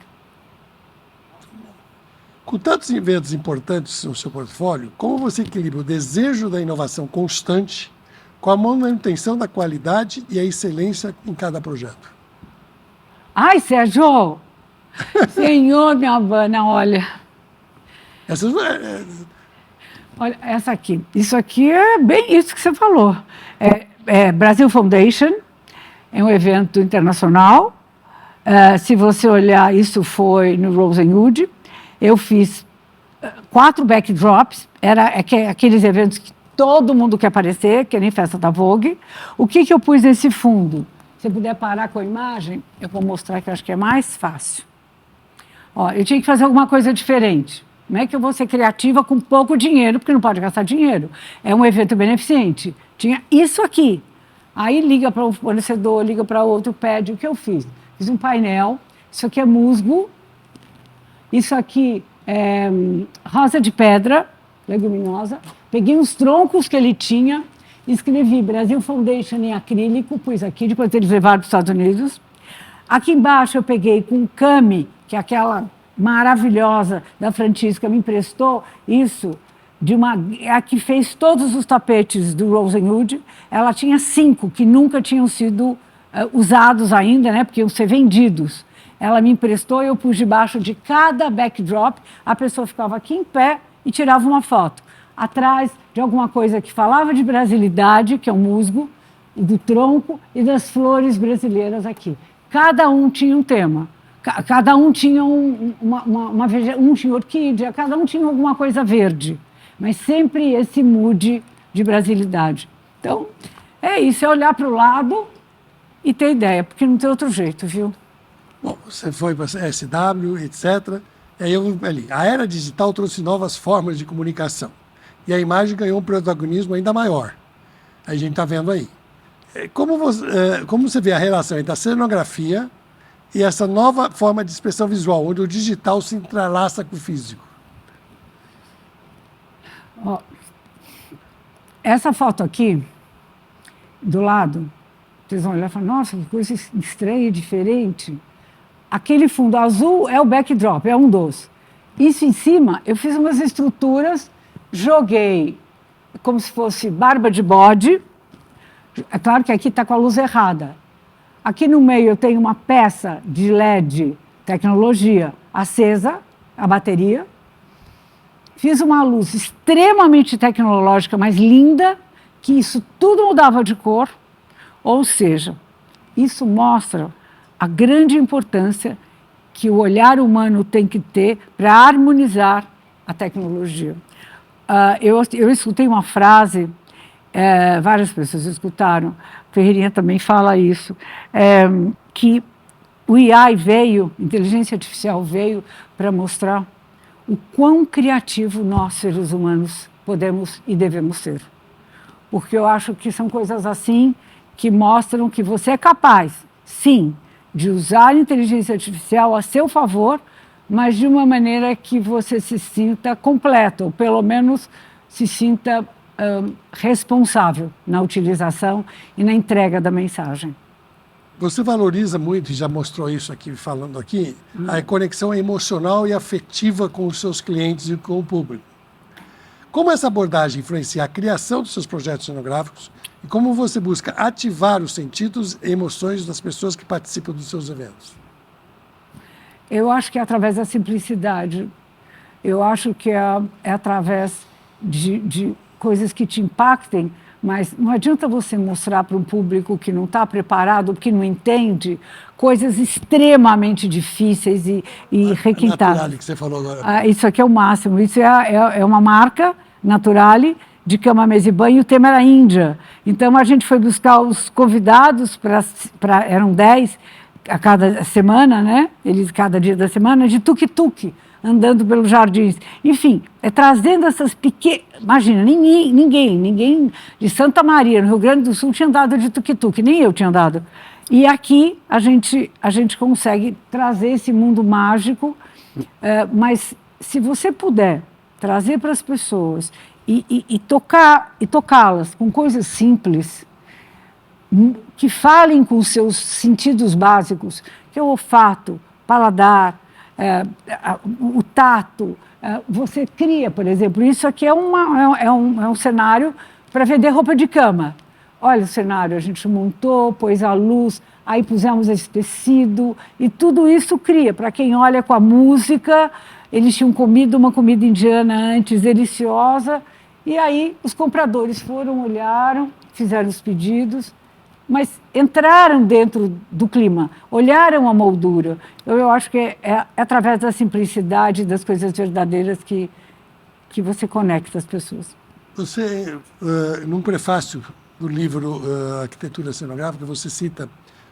Com tantos eventos importantes no seu portfólio, como você equilibra o desejo da inovação constante com a manutenção da qualidade e a excelência em cada projeto? Ai, Sérgio! Senhor, minha Havana, olha. Olha, essa aqui. Isso aqui é bem isso que você falou. Brasil Foundation, é um evento internacional. Se você olhar, isso foi no Rosenwood. Eu fiz 4 backdrops, aqueles eventos que todo mundo quer aparecer, que nem festa da Vogue. O que eu pus nesse fundo? Se puder parar com a imagem, eu vou mostrar que eu acho que é mais fácil. Eu tinha que fazer alguma coisa diferente. Não é que eu vou ser criativa com pouco dinheiro, porque não pode gastar dinheiro. É um evento beneficente. Tinha isso aqui. Aí liga para um fornecedor, liga para outro, pede. O que eu fiz? Fiz um painel. Isso aqui é musgo. Isso aqui é rosa de pedra, leguminosa. Peguei uns troncos que ele tinha, escrevi Brasil Foundation em acrílico, pus aqui, depois eles levaram para os Estados Unidos. Aqui embaixo eu peguei com o Cami, que é aquela maravilhosa da Francisca, me emprestou isso, a que fez todos os tapetes do Rosenwood. Ela tinha 5 que nunca tinham sido usados ainda, né, porque iam ser vendidos. Ela me emprestou e eu pus debaixo de cada backdrop, a pessoa ficava aqui em pé e tirava uma foto. Atrás de alguma coisa que falava de brasilidade, que é o musgo, do tronco e das flores brasileiras aqui. Cada um tinha um tema. Cada um tinha um tinha orquídea, cada um tinha alguma coisa verde. Mas sempre esse mood de brasilidade. Então, é isso, é olhar para o lado e ter ideia, porque não tem outro jeito, viu? Bom, você foi para a SW, etc. E aí ali, a era digital trouxe novas formas de comunicação. E a imagem ganhou um protagonismo ainda maior. A gente está vendo aí. Como você vê a relação entre a cenografia e essa nova forma de expressão visual, onde o digital se entrelaça com o físico? Ó, essa foto aqui, do lado, vocês vão olhar e falar, nossa, que coisa estranha, diferente. Aquele fundo azul é o backdrop, é um dos. Isso em cima, eu fiz umas estruturas, joguei como se fosse barba de bode. É claro que aqui está com a luz errada. Aqui no meio eu tenho uma peça de LED, tecnologia, acesa, a bateria. Fiz uma luz extremamente tecnológica, mas linda, que isso tudo mudava de cor. Ou seja, isso mostra a grande importância que o olhar humano tem que ter para harmonizar a tecnologia. Eu escutei uma frase, várias pessoas escutaram, Ferreirinha também fala isso, que o AI veio, inteligência artificial veio para mostrar o quão criativo nós, seres humanos, podemos e devemos ser. Porque eu acho que são coisas assim que mostram que você é capaz, sim, de usar a inteligência artificial a seu favor, mas de uma maneira que você se sinta completo, ou pelo menos se sinta responsável na utilização e na entrega da mensagem. Você valoriza muito, e já mostrou isso aqui, falando aqui, a conexão emocional e afetiva com os seus clientes e com o público. Como essa abordagem influencia a criação dos seus projetos cenográficos e como você busca ativar os sentidos e emoções das pessoas que participam dos seus eventos? Eu acho que é através da simplicidade. Eu acho que é através de coisas que te impactem, mas não adianta você mostrar para um público que não está preparado, que não entende, coisas extremamente difíceis e requintadas. Naturale, que você falou agora. Isso aqui é o máximo. Isso é uma marca, Naturale, de cama, mesa e banho. O tema era Índia. Então, a gente foi buscar os convidados, eram 10 a cada semana, né? Eles, cada dia da semana, de tuk-tuk, andando pelos jardins. Enfim, trazendo essas pequenas... Imagina, ninguém de Santa Maria, no Rio Grande do Sul, tinha andado de tuk-tuk, nem eu tinha andado. E aqui a gente consegue trazer esse mundo mágico, mas se você puder trazer para as pessoas e tocá-las com coisas simples, que falem com os seus sentidos básicos, que é o olfato, paladar, o tato. Você cria, por exemplo, isso aqui é um cenário para vender roupa de cama. Olha o cenário, a gente montou, pôs a luz, aí pusemos esse tecido, e tudo isso cria. Para quem olha com a música, eles tinham comido uma comida indiana antes, deliciosa, e aí os compradores foram, olharam, fizeram os pedidos, mas entraram dentro do clima, olharam a moldura. Eu acho que é através da simplicidade, das coisas verdadeiras que você conecta as pessoas. Você, num prefácio do livro Arquitetura Cenográfica, você cita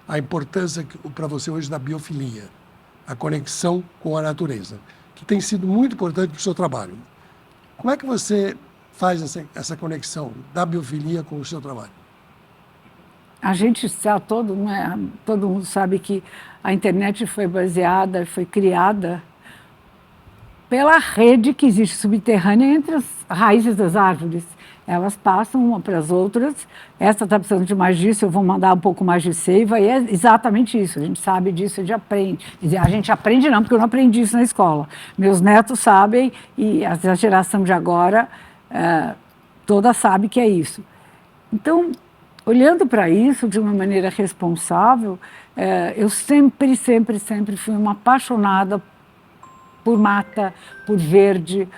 a importância para você hoje da biofilia, a conexão com a natureza, que tem sido muito importante para o seu trabalho. Como é que você faz essa conexão da biofilia com o seu trabalho? A gente está todo mundo sabe que a internet foi criada pela rede que existe subterrânea entre as raízes das árvores. Elas passam uma para as outras, essa está precisando de mais disso, eu vou mandar um pouco mais de seiva, e é exatamente isso, a gente sabe disso, a gente aprende. Quer dizer, a gente aprende não, porque eu não aprendi isso na escola. Meus netos sabem, e a geração de agora toda sabe que é isso. Então, olhando para isso de uma maneira responsável, eu sempre fui uma apaixonada por mata, por verde,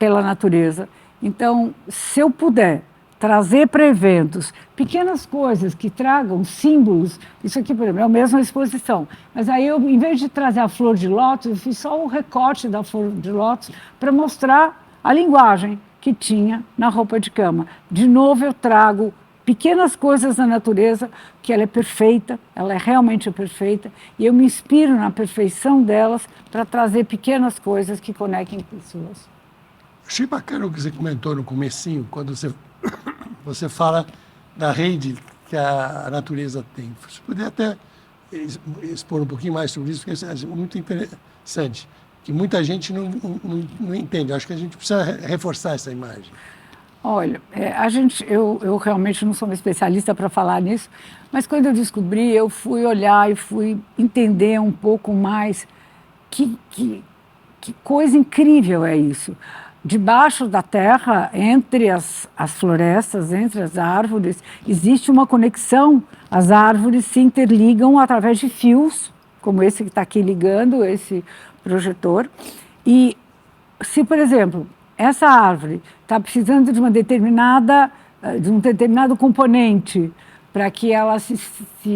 pela natureza. Então, se eu puder trazer para eventos pequenas coisas que tragam símbolos, isso aqui, por exemplo, é a mesma exposição, mas aí eu, em vez de trazer a flor de lótus, eu fiz só o recorte da flor de lótus para mostrar a linguagem que tinha na roupa de cama. De novo, eu trago pequenas coisas da natureza, que ela é perfeita, ela é realmente perfeita, e eu me inspiro na perfeição delas para trazer pequenas coisas que conectem pessoas. Achei bacana o que você comentou no comecinho, quando você fala da rede que a natureza tem. Você poderia até expor um pouquinho mais sobre isso, porque é muito interessante, que muita gente não entende. Acho que a gente precisa reforçar essa imagem. Olha, eu realmente não sou uma especialista para falar nisso, mas quando eu descobri, eu fui olhar e fui entender um pouco mais que coisa incrível é isso. Debaixo da terra, entre as florestas, entre as árvores, existe uma conexão. As árvores se interligam através de fios, como esse que está aqui ligando, esse projetor. E se, por exemplo, essa árvore está precisando de um determinado componente para que ela se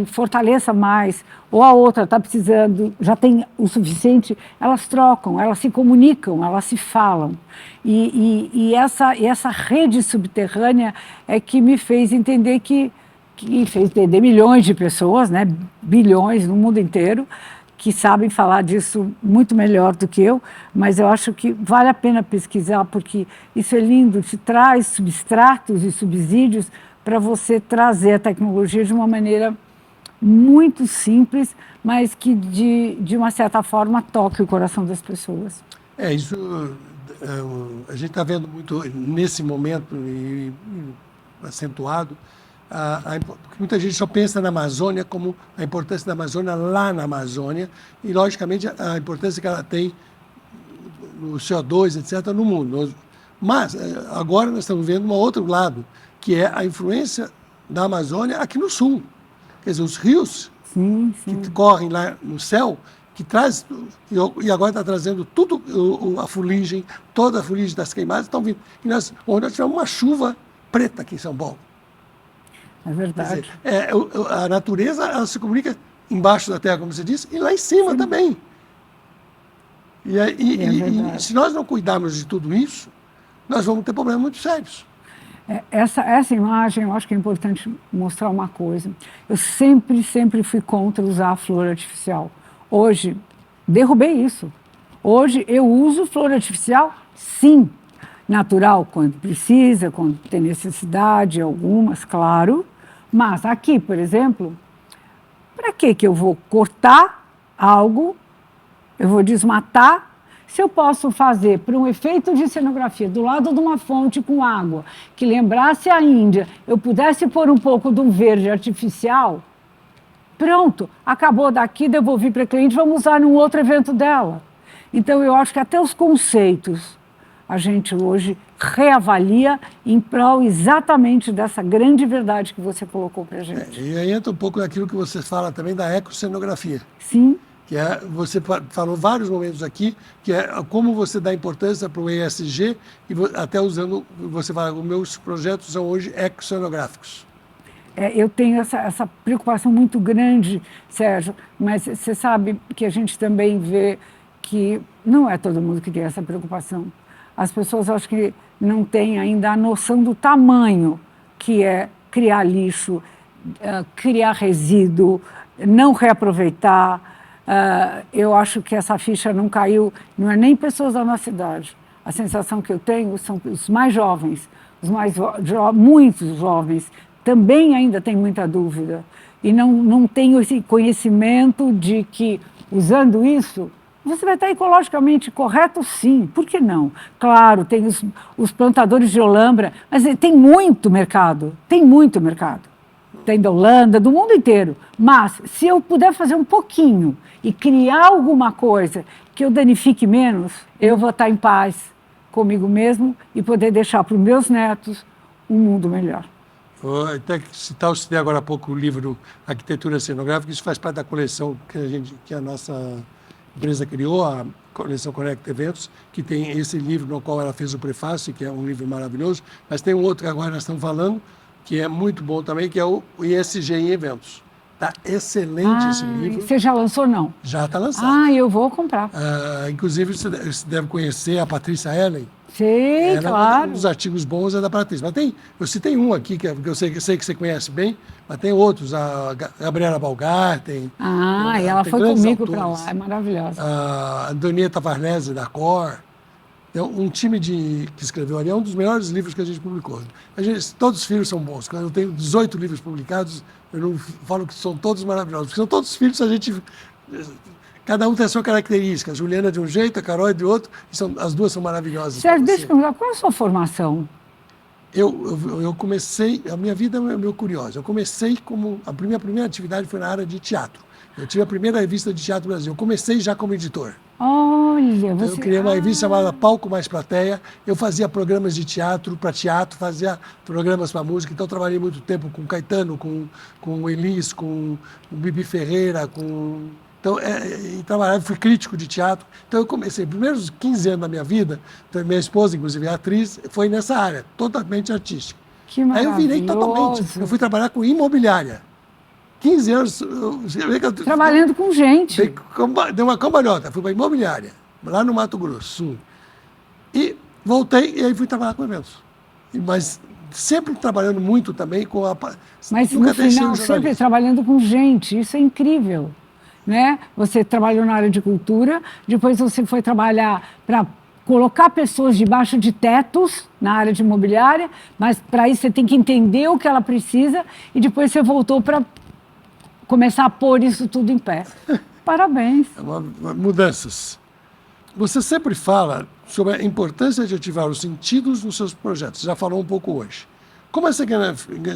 fortaleça mais, ou a outra está precisando, já tem o suficiente, elas trocam, elas se comunicam, elas se falam. E essa rede subterrânea é que me fez entender que fez entender milhões de pessoas, né, bilhões no mundo inteiro, que sabem falar disso muito melhor do que eu, mas eu acho que vale a pena pesquisar, porque isso é lindo, te traz substratos e subsídios para você trazer a tecnologia de uma maneira muito simples, mas que de uma certa forma toque o coração das pessoas. Isso a gente está vendo muito nesse momento e acentuado, porque muita gente só pensa na Amazônia como a importância da Amazônia lá na Amazônia e, logicamente, a importância que ela tem no CO2, etc., no mundo. Mas agora nós estamos vendo um outro lado, que é a influência da Amazônia aqui no sul. Quer dizer, os rios que correm lá no céu, que traz, e agora está trazendo tudo, a fuligem, toda a fuligem das queimadas, estão vindo. E onde nós tivemos uma chuva preta aqui em São Paulo. É verdade. Quer dizer, a natureza ela se comunica embaixo da terra, como você disse, e lá em cima também. E se nós não cuidarmos de tudo isso, nós vamos ter problemas muito sérios. Essa imagem, eu acho que é importante mostrar uma coisa. Eu sempre fui contra usar a flor artificial. Hoje, derrubei isso. Hoje, eu uso flor artificial, sim. Natural, quando precisa, quando tem necessidade, algumas, claro. Mas aqui, por exemplo, para que eu vou cortar algo, eu vou desmatar, se eu posso fazer para um efeito de cenografia do lado de uma fonte com água, que lembrasse a Índia, eu pudesse pôr um pouco de um verde artificial, pronto, acabou daqui, devolvi para a cliente, vamos usar num outro evento dela. Então, eu acho que até os conceitos a gente hoje reavalia em prol exatamente dessa grande verdade que você colocou para a gente. E aí entra um pouco daquilo que você fala também da ecoscenografia. Sim. Que você falou vários momentos aqui, que é como você dá importância para o ESG, e até usando, você fala, os meus projetos são hoje ecoscenográficos. Eu tenho essa preocupação muito grande, Sérgio, mas você sabe que a gente também vê que não é todo mundo que tem essa preocupação. As pessoas, acho que não têm ainda a noção do tamanho que é criar lixo, criar resíduo, não reaproveitar. Eu acho que essa ficha não caiu, não é nem pessoas da nossa idade. A sensação que eu tenho são os mais jovens, muitos jovens, também ainda têm muita dúvida. E não tenho esse conhecimento de que, usando isso, Você vai estar ecologicamente correto, sim. Por que não? Claro, tem os plantadores de Olambra, mas tem muito mercado. Tem muito mercado. Tem da Holanda, do mundo inteiro. Mas, se eu puder fazer um pouquinho e criar alguma coisa que eu danifique menos, eu vou estar em paz comigo mesmo e poder deixar para os meus netos um mundo melhor. Até citei agora há pouco o livro Arquitetura Cenográfica, isso faz parte da coleção que a nossa empresa criou, a coleção Conecta Eventos, que tem esse livro no qual ela fez o prefácio, que é um livro maravilhoso, mas tem um outro que agora nós estamos falando, que é muito bom também, que é o ISG em Eventos. Está excelente esse livro. Você já lançou, não? Já está lançado. Eu vou comprar. Inclusive, você deve conhecer a Patrícia Ellen. Sei, claro. Um dos artigos bons é da Patrícia. Mas eu citei um aqui, que eu sei que você conhece bem, mas tem outros. A Gabriela Balgarten. E ela foi comigo para lá, é maravilhosa. A Antonieta Varnese, da Cor. Então, um time que escreveu ali é um dos melhores livros que a gente publicou. Todos os filhos são bons. Quando eu tenho 18 livros publicados, eu não falo que são todos maravilhosos, porque são todos filhos, cada um tem a sua característica. A Juliana de um jeito, a Carol é de outro, as duas são maravilhosas. Sérgio, deixa eu perguntar, qual é a sua formação? Eu comecei, a minha vida é meio curiosa. Eu comecei a minha primeira atividade foi na área de teatro. Eu tive a primeira revista de teatro do Brasil. Eu comecei já como editor. Olha, você... Eu criei uma revista chamada Palco Mais Plateia. Eu fazia programas de teatro para teatro, fazia programas para música. Então, eu trabalhei muito tempo com Caetano, com o Elis, com o Bibi Ferreira, Então, fui crítico de teatro. Então, eu comecei, os primeiros 15 anos da minha vida, então, minha esposa, inclusive, é atriz, foi nessa área, totalmente artística. Que maravilhoso. Aí eu virei totalmente. Eu fui trabalhar com imobiliária. 15 anos... Trabalhando com gente. Dei uma cambalhota, fui para a imobiliária, lá no Mato Grosso. E voltei, e aí fui trabalhar com eventos. Mas sempre trabalhando muito também com a... Mas no final, sempre trabalhando com gente, isso é incrível. Né? Você trabalhou na área de cultura, depois você foi trabalhar para colocar pessoas debaixo de tetos na área de imobiliária, mas para isso você tem que entender o que ela precisa e depois você voltou para começar a pôr isso tudo em pé. Parabéns. Mudanças. Você sempre fala sobre a importância de ativar os sentidos nos seus projetos. Já falou um pouco hoje. Como essa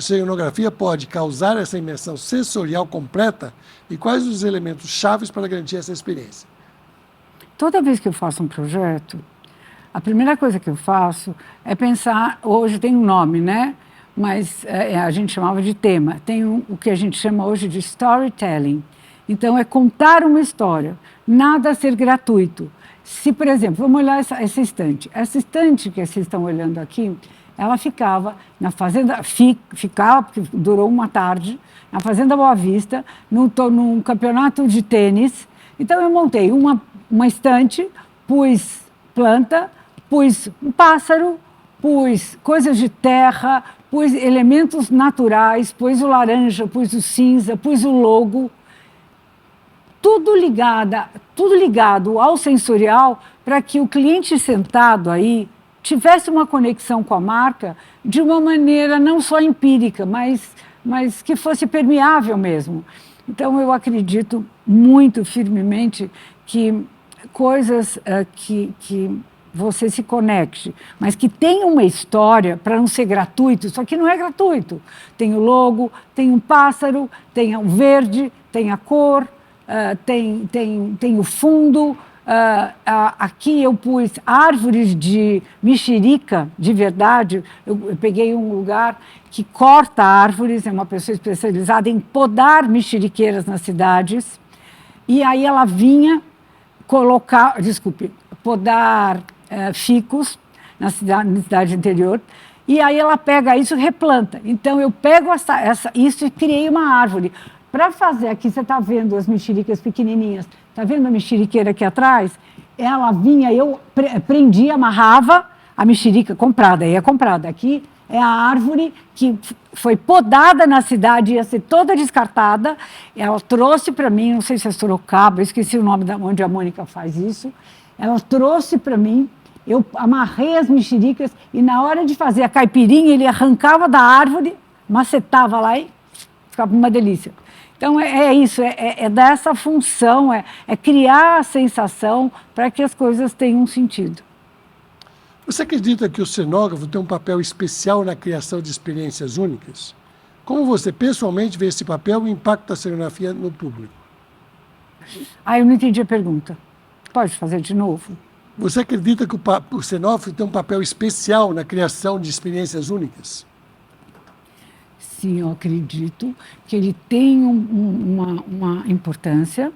cenografia pode causar essa imersão sensorial completa e quais os elementos chaves para garantir essa experiência? Toda vez que eu faço um projeto, a primeira coisa que eu faço é pensar, hoje tem um nome, né? Mas a gente chamava de tema. Tem o que a gente chama hoje de storytelling. Então, é contar uma história, nada a ser gratuito. Se, por exemplo, vamos olhar essa estante. Essa estante que vocês estão olhando aqui, ela ficava na Fazenda, ficava, porque durou uma tarde, na Fazenda Boa Vista, num campeonato de tênis. Então, eu montei uma estante, pus planta, pus um pássaro, pus coisas de terra, pus elementos naturais, pus o laranja, pus o cinza, pus o logo. Tudo ligado ao sensorial para que o cliente sentado aí tivesse uma conexão com a marca de uma maneira não só empírica, mas que fosse permeável mesmo. Então, eu acredito muito firmemente que coisas que você se conecte, mas que tenha uma história para não ser gratuito. Isso aqui não é gratuito. Tem o logo, tem um pássaro, tem o verde, tem a cor, tem o fundo. Aqui eu pus árvores de mexerica, de verdade. Eu peguei um lugar que corta árvores, é uma pessoa especializada em podar mexeriqueiras nas cidades. E aí ela vinha podar ficus na cidade interior, e aí ela pega isso e replanta. Então, eu pego isso e criei uma árvore. Para fazer, aqui você está vendo as mexericas pequenininhas, está vendo a mexeriqueira aqui atrás? Ela vinha, eu prendia, amarrava a mexerica comprada, aí é comprada. Aqui é a árvore que foi podada na cidade, ia ser toda descartada. Ela trouxe para mim, não sei se é Sorocaba, eu esqueci o nome onde a Mônica faz isso. Ela trouxe para mim, eu amarrei as mexericas e na hora de fazer a caipirinha, ele arrancava da árvore, macetava lá e ficava uma delícia. Então, é isso, é dar essa função, é criar a sensação para que as coisas tenham sentido. Você acredita que o cenógrafo tem um papel especial na criação de experiências únicas? Como você pessoalmente vê esse papel e o impacto da cenografia no público? Eu não entendi a pergunta. Pode fazer de novo? Você acredita que o cenógrafo tem um papel especial na criação de experiências únicas? Sim, eu acredito que ele tem uma importância,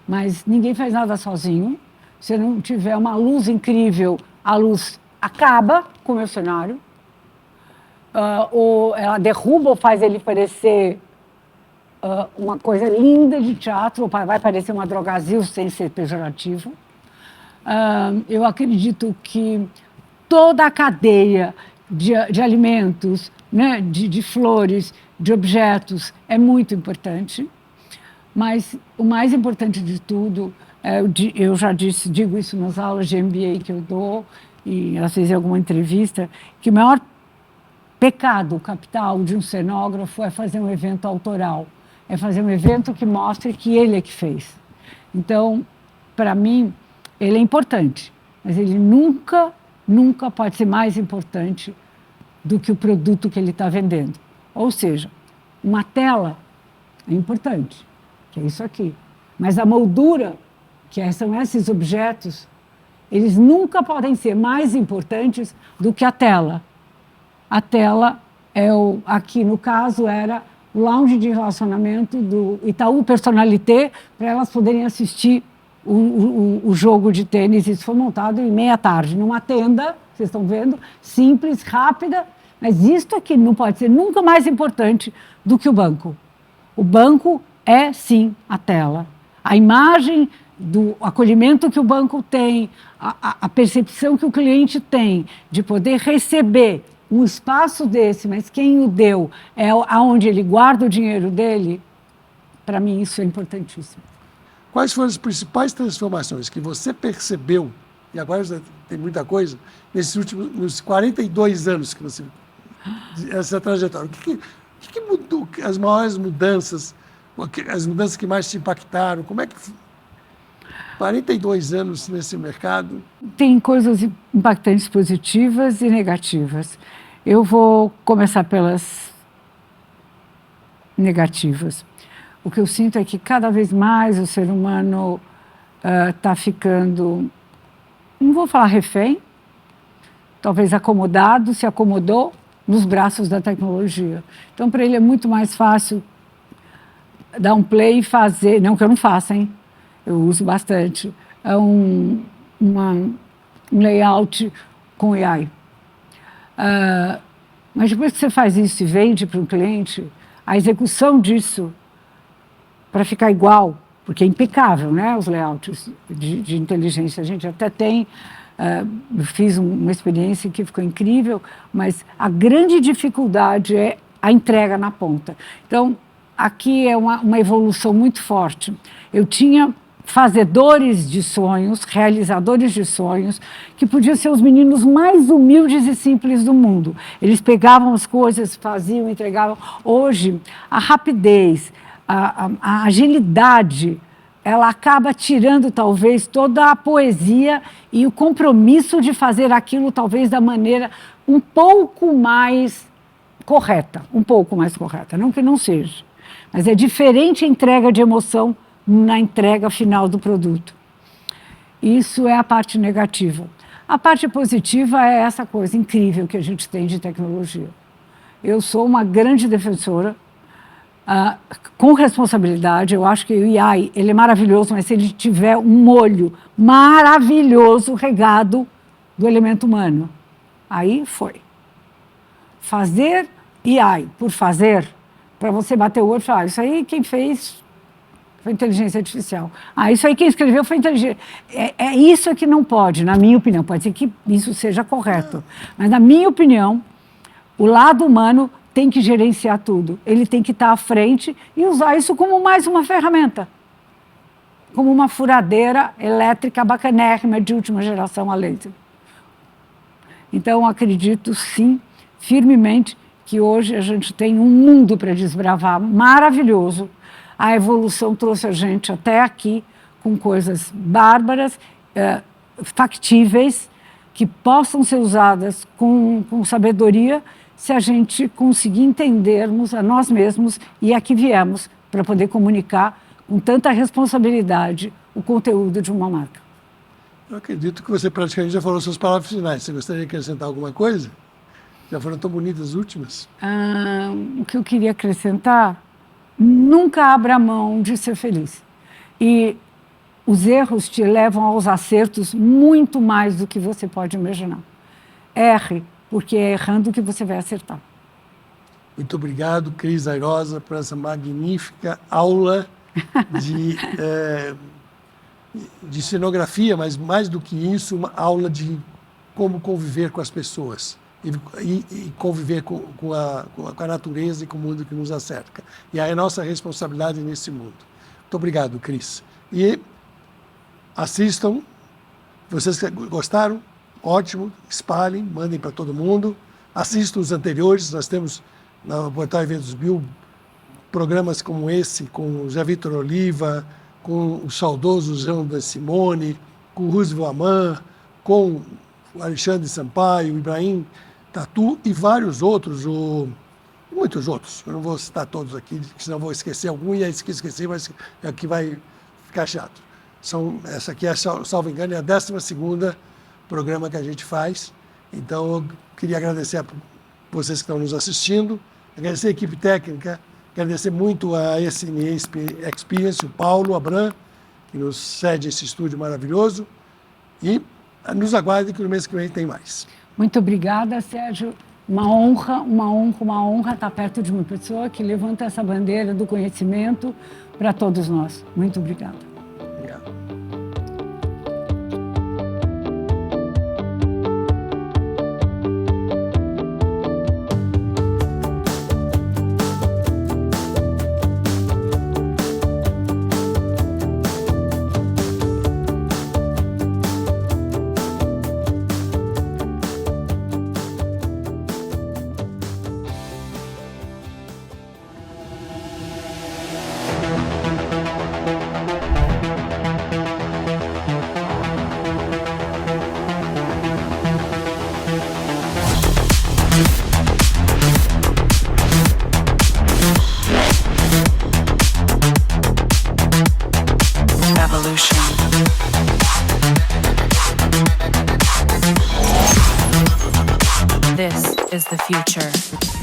mas ninguém faz nada sozinho. Se não tiver uma luz incrível, a luz acaba com o meu cenário, ou ela derruba ou faz ele parecer uma coisa linda de teatro, ou vai parecer uma drogazil sem ser pejorativo. Eu acredito que toda a cadeia de alimentos, né, de flores, de objetos, é muito importante. Mas o mais importante de tudo, eu já digo isso nas aulas de MBA que eu dou, e às vezes em alguma entrevista, que o maior pecado capital de um cenógrafo é fazer um evento autoral. É fazer um evento que mostre que ele é que fez. Então, para mim, ele é importante, mas ele nunca pode ser mais importante do que o produto que ele está vendendo. Ou seja, uma tela é importante, que é isso aqui. Mas a moldura, que são esses objetos, eles nunca podem ser mais importantes do que a tela. A tela aqui no caso era o lounge de relacionamento do Itaú Personalité, para elas poderem assistir o jogo de tênis. Isso foi montado em meia tarde, numa tenda, vocês estão vendo, simples, rápida, mas isto aqui não pode ser nunca mais importante do que o banco. O banco é, sim, a tela. A imagem do acolhimento que o banco tem, a percepção que o cliente tem de poder receber um espaço desse, mas quem o deu é aonde ele guarda o dinheiro dele, para mim isso é importantíssimo. Quais foram as principais transformações que você percebeu, e agora já tem muita coisa, nos 42 anos que você... essa trajetória? O que mudou? As maiores mudanças, as mudanças que mais te impactaram? Como é que... 42 anos nesse mercado. Tem coisas impactantes positivas e negativas. Eu vou começar pelas negativas. O que eu sinto é que cada vez mais o ser humano está ficando, não vou falar refém, talvez acomodado, se acomodou nos braços da tecnologia. Então, para ele é muito mais fácil dar um play e fazer, não que eu não faça, hein? Eu uso bastante, um layout com AI. Mas depois que você faz isso e vende para um cliente, a execução disso, para ficar igual, porque é impecável, né, os layouts de inteligência. A gente até tem, eu fiz uma experiência que ficou incrível, mas a grande dificuldade é a entrega na ponta. Então, aqui é uma evolução muito forte. Eu tinha fazedores de sonhos, realizadores de sonhos, que podiam ser os meninos mais humildes e simples do mundo. Eles pegavam as coisas, faziam, entregavam. Hoje, a rapidez, a agilidade, ela acaba tirando, talvez, toda a poesia e o compromisso de fazer aquilo, talvez, da maneira um pouco mais correta. Não que não seja. Mas é diferente a entrega de emoção na entrega final do produto. Isso é a parte negativa. A parte positiva é essa coisa incrível que a gente tem de tecnologia. Eu sou uma grande defensora, com responsabilidade. Eu acho que o AI ele é maravilhoso, mas se ele tiver um molho maravilhoso regado do elemento humano, aí foi. Fazer AI por fazer, para você bater o olho e falar, isso aí quem fez foi inteligência artificial. Isso aí quem escreveu foi inteligência. É isso que não pode, na minha opinião. Pode ser que isso seja correto. Mas, na minha opinião, o lado humano tem que gerenciar tudo. Ele tem que estar à frente e usar isso como mais uma ferramenta. Como uma furadeira elétrica bacanérrima de última geração a laser. Então, acredito, sim, firmemente, que hoje a gente tem um mundo para desbravar maravilhoso. A evolução trouxe a gente até aqui com coisas bárbaras, factíveis, que possam ser usadas com sabedoria se a gente conseguir entendermos a nós mesmos e a que viemos para poder comunicar com tanta responsabilidade o conteúdo de uma marca. Eu acredito que você praticamente já falou suas palavras finais. Você gostaria de acrescentar alguma coisa? Já foram tão bonitas as últimas. O que eu queria acrescentar, nunca abra mão de ser feliz. E os erros te levam aos acertos muito mais do que você pode imaginar. Erre, porque é errando que você vai acertar. Muito obrigado, Cris Airosa, por essa magnífica aula de cenografia, mas mais do que isso, uma aula de como conviver com as pessoas e conviver com a natureza e com o mundo que nos acerca. E a nossa responsabilidade nesse mundo. Muito obrigado, Cris. E assistam, vocês que gostaram, ótimo, espalhem, mandem para todo mundo. Assistam os anteriores, nós temos no portal Eventos Bill programas como esse, com o Zé Vitor Oliva, com o saudoso João da Simone, com o Roosevelt Aman, com o Alexandre Sampaio, o Ibrahim Tatu e vários outros, muitos outros. Eu não vou citar todos aqui, senão vou esquecer algum, e aí se esquecer, mas aqui vai ficar chato. Essa aqui, salvo engano, é a 12ª programa que a gente faz. Então, eu queria agradecer a vocês que estão nos assistindo, agradecer a equipe técnica, agradecer muito a SNE Experience, o Paulo Abram, que nos cede esse estúdio maravilhoso. E nos aguarde que no mês que vem tem mais. Muito obrigada, Sérgio. Uma honra estar perto de uma pessoa que levanta essa bandeira do conhecimento para todos nós. Muito obrigada. Obrigado. This is the future.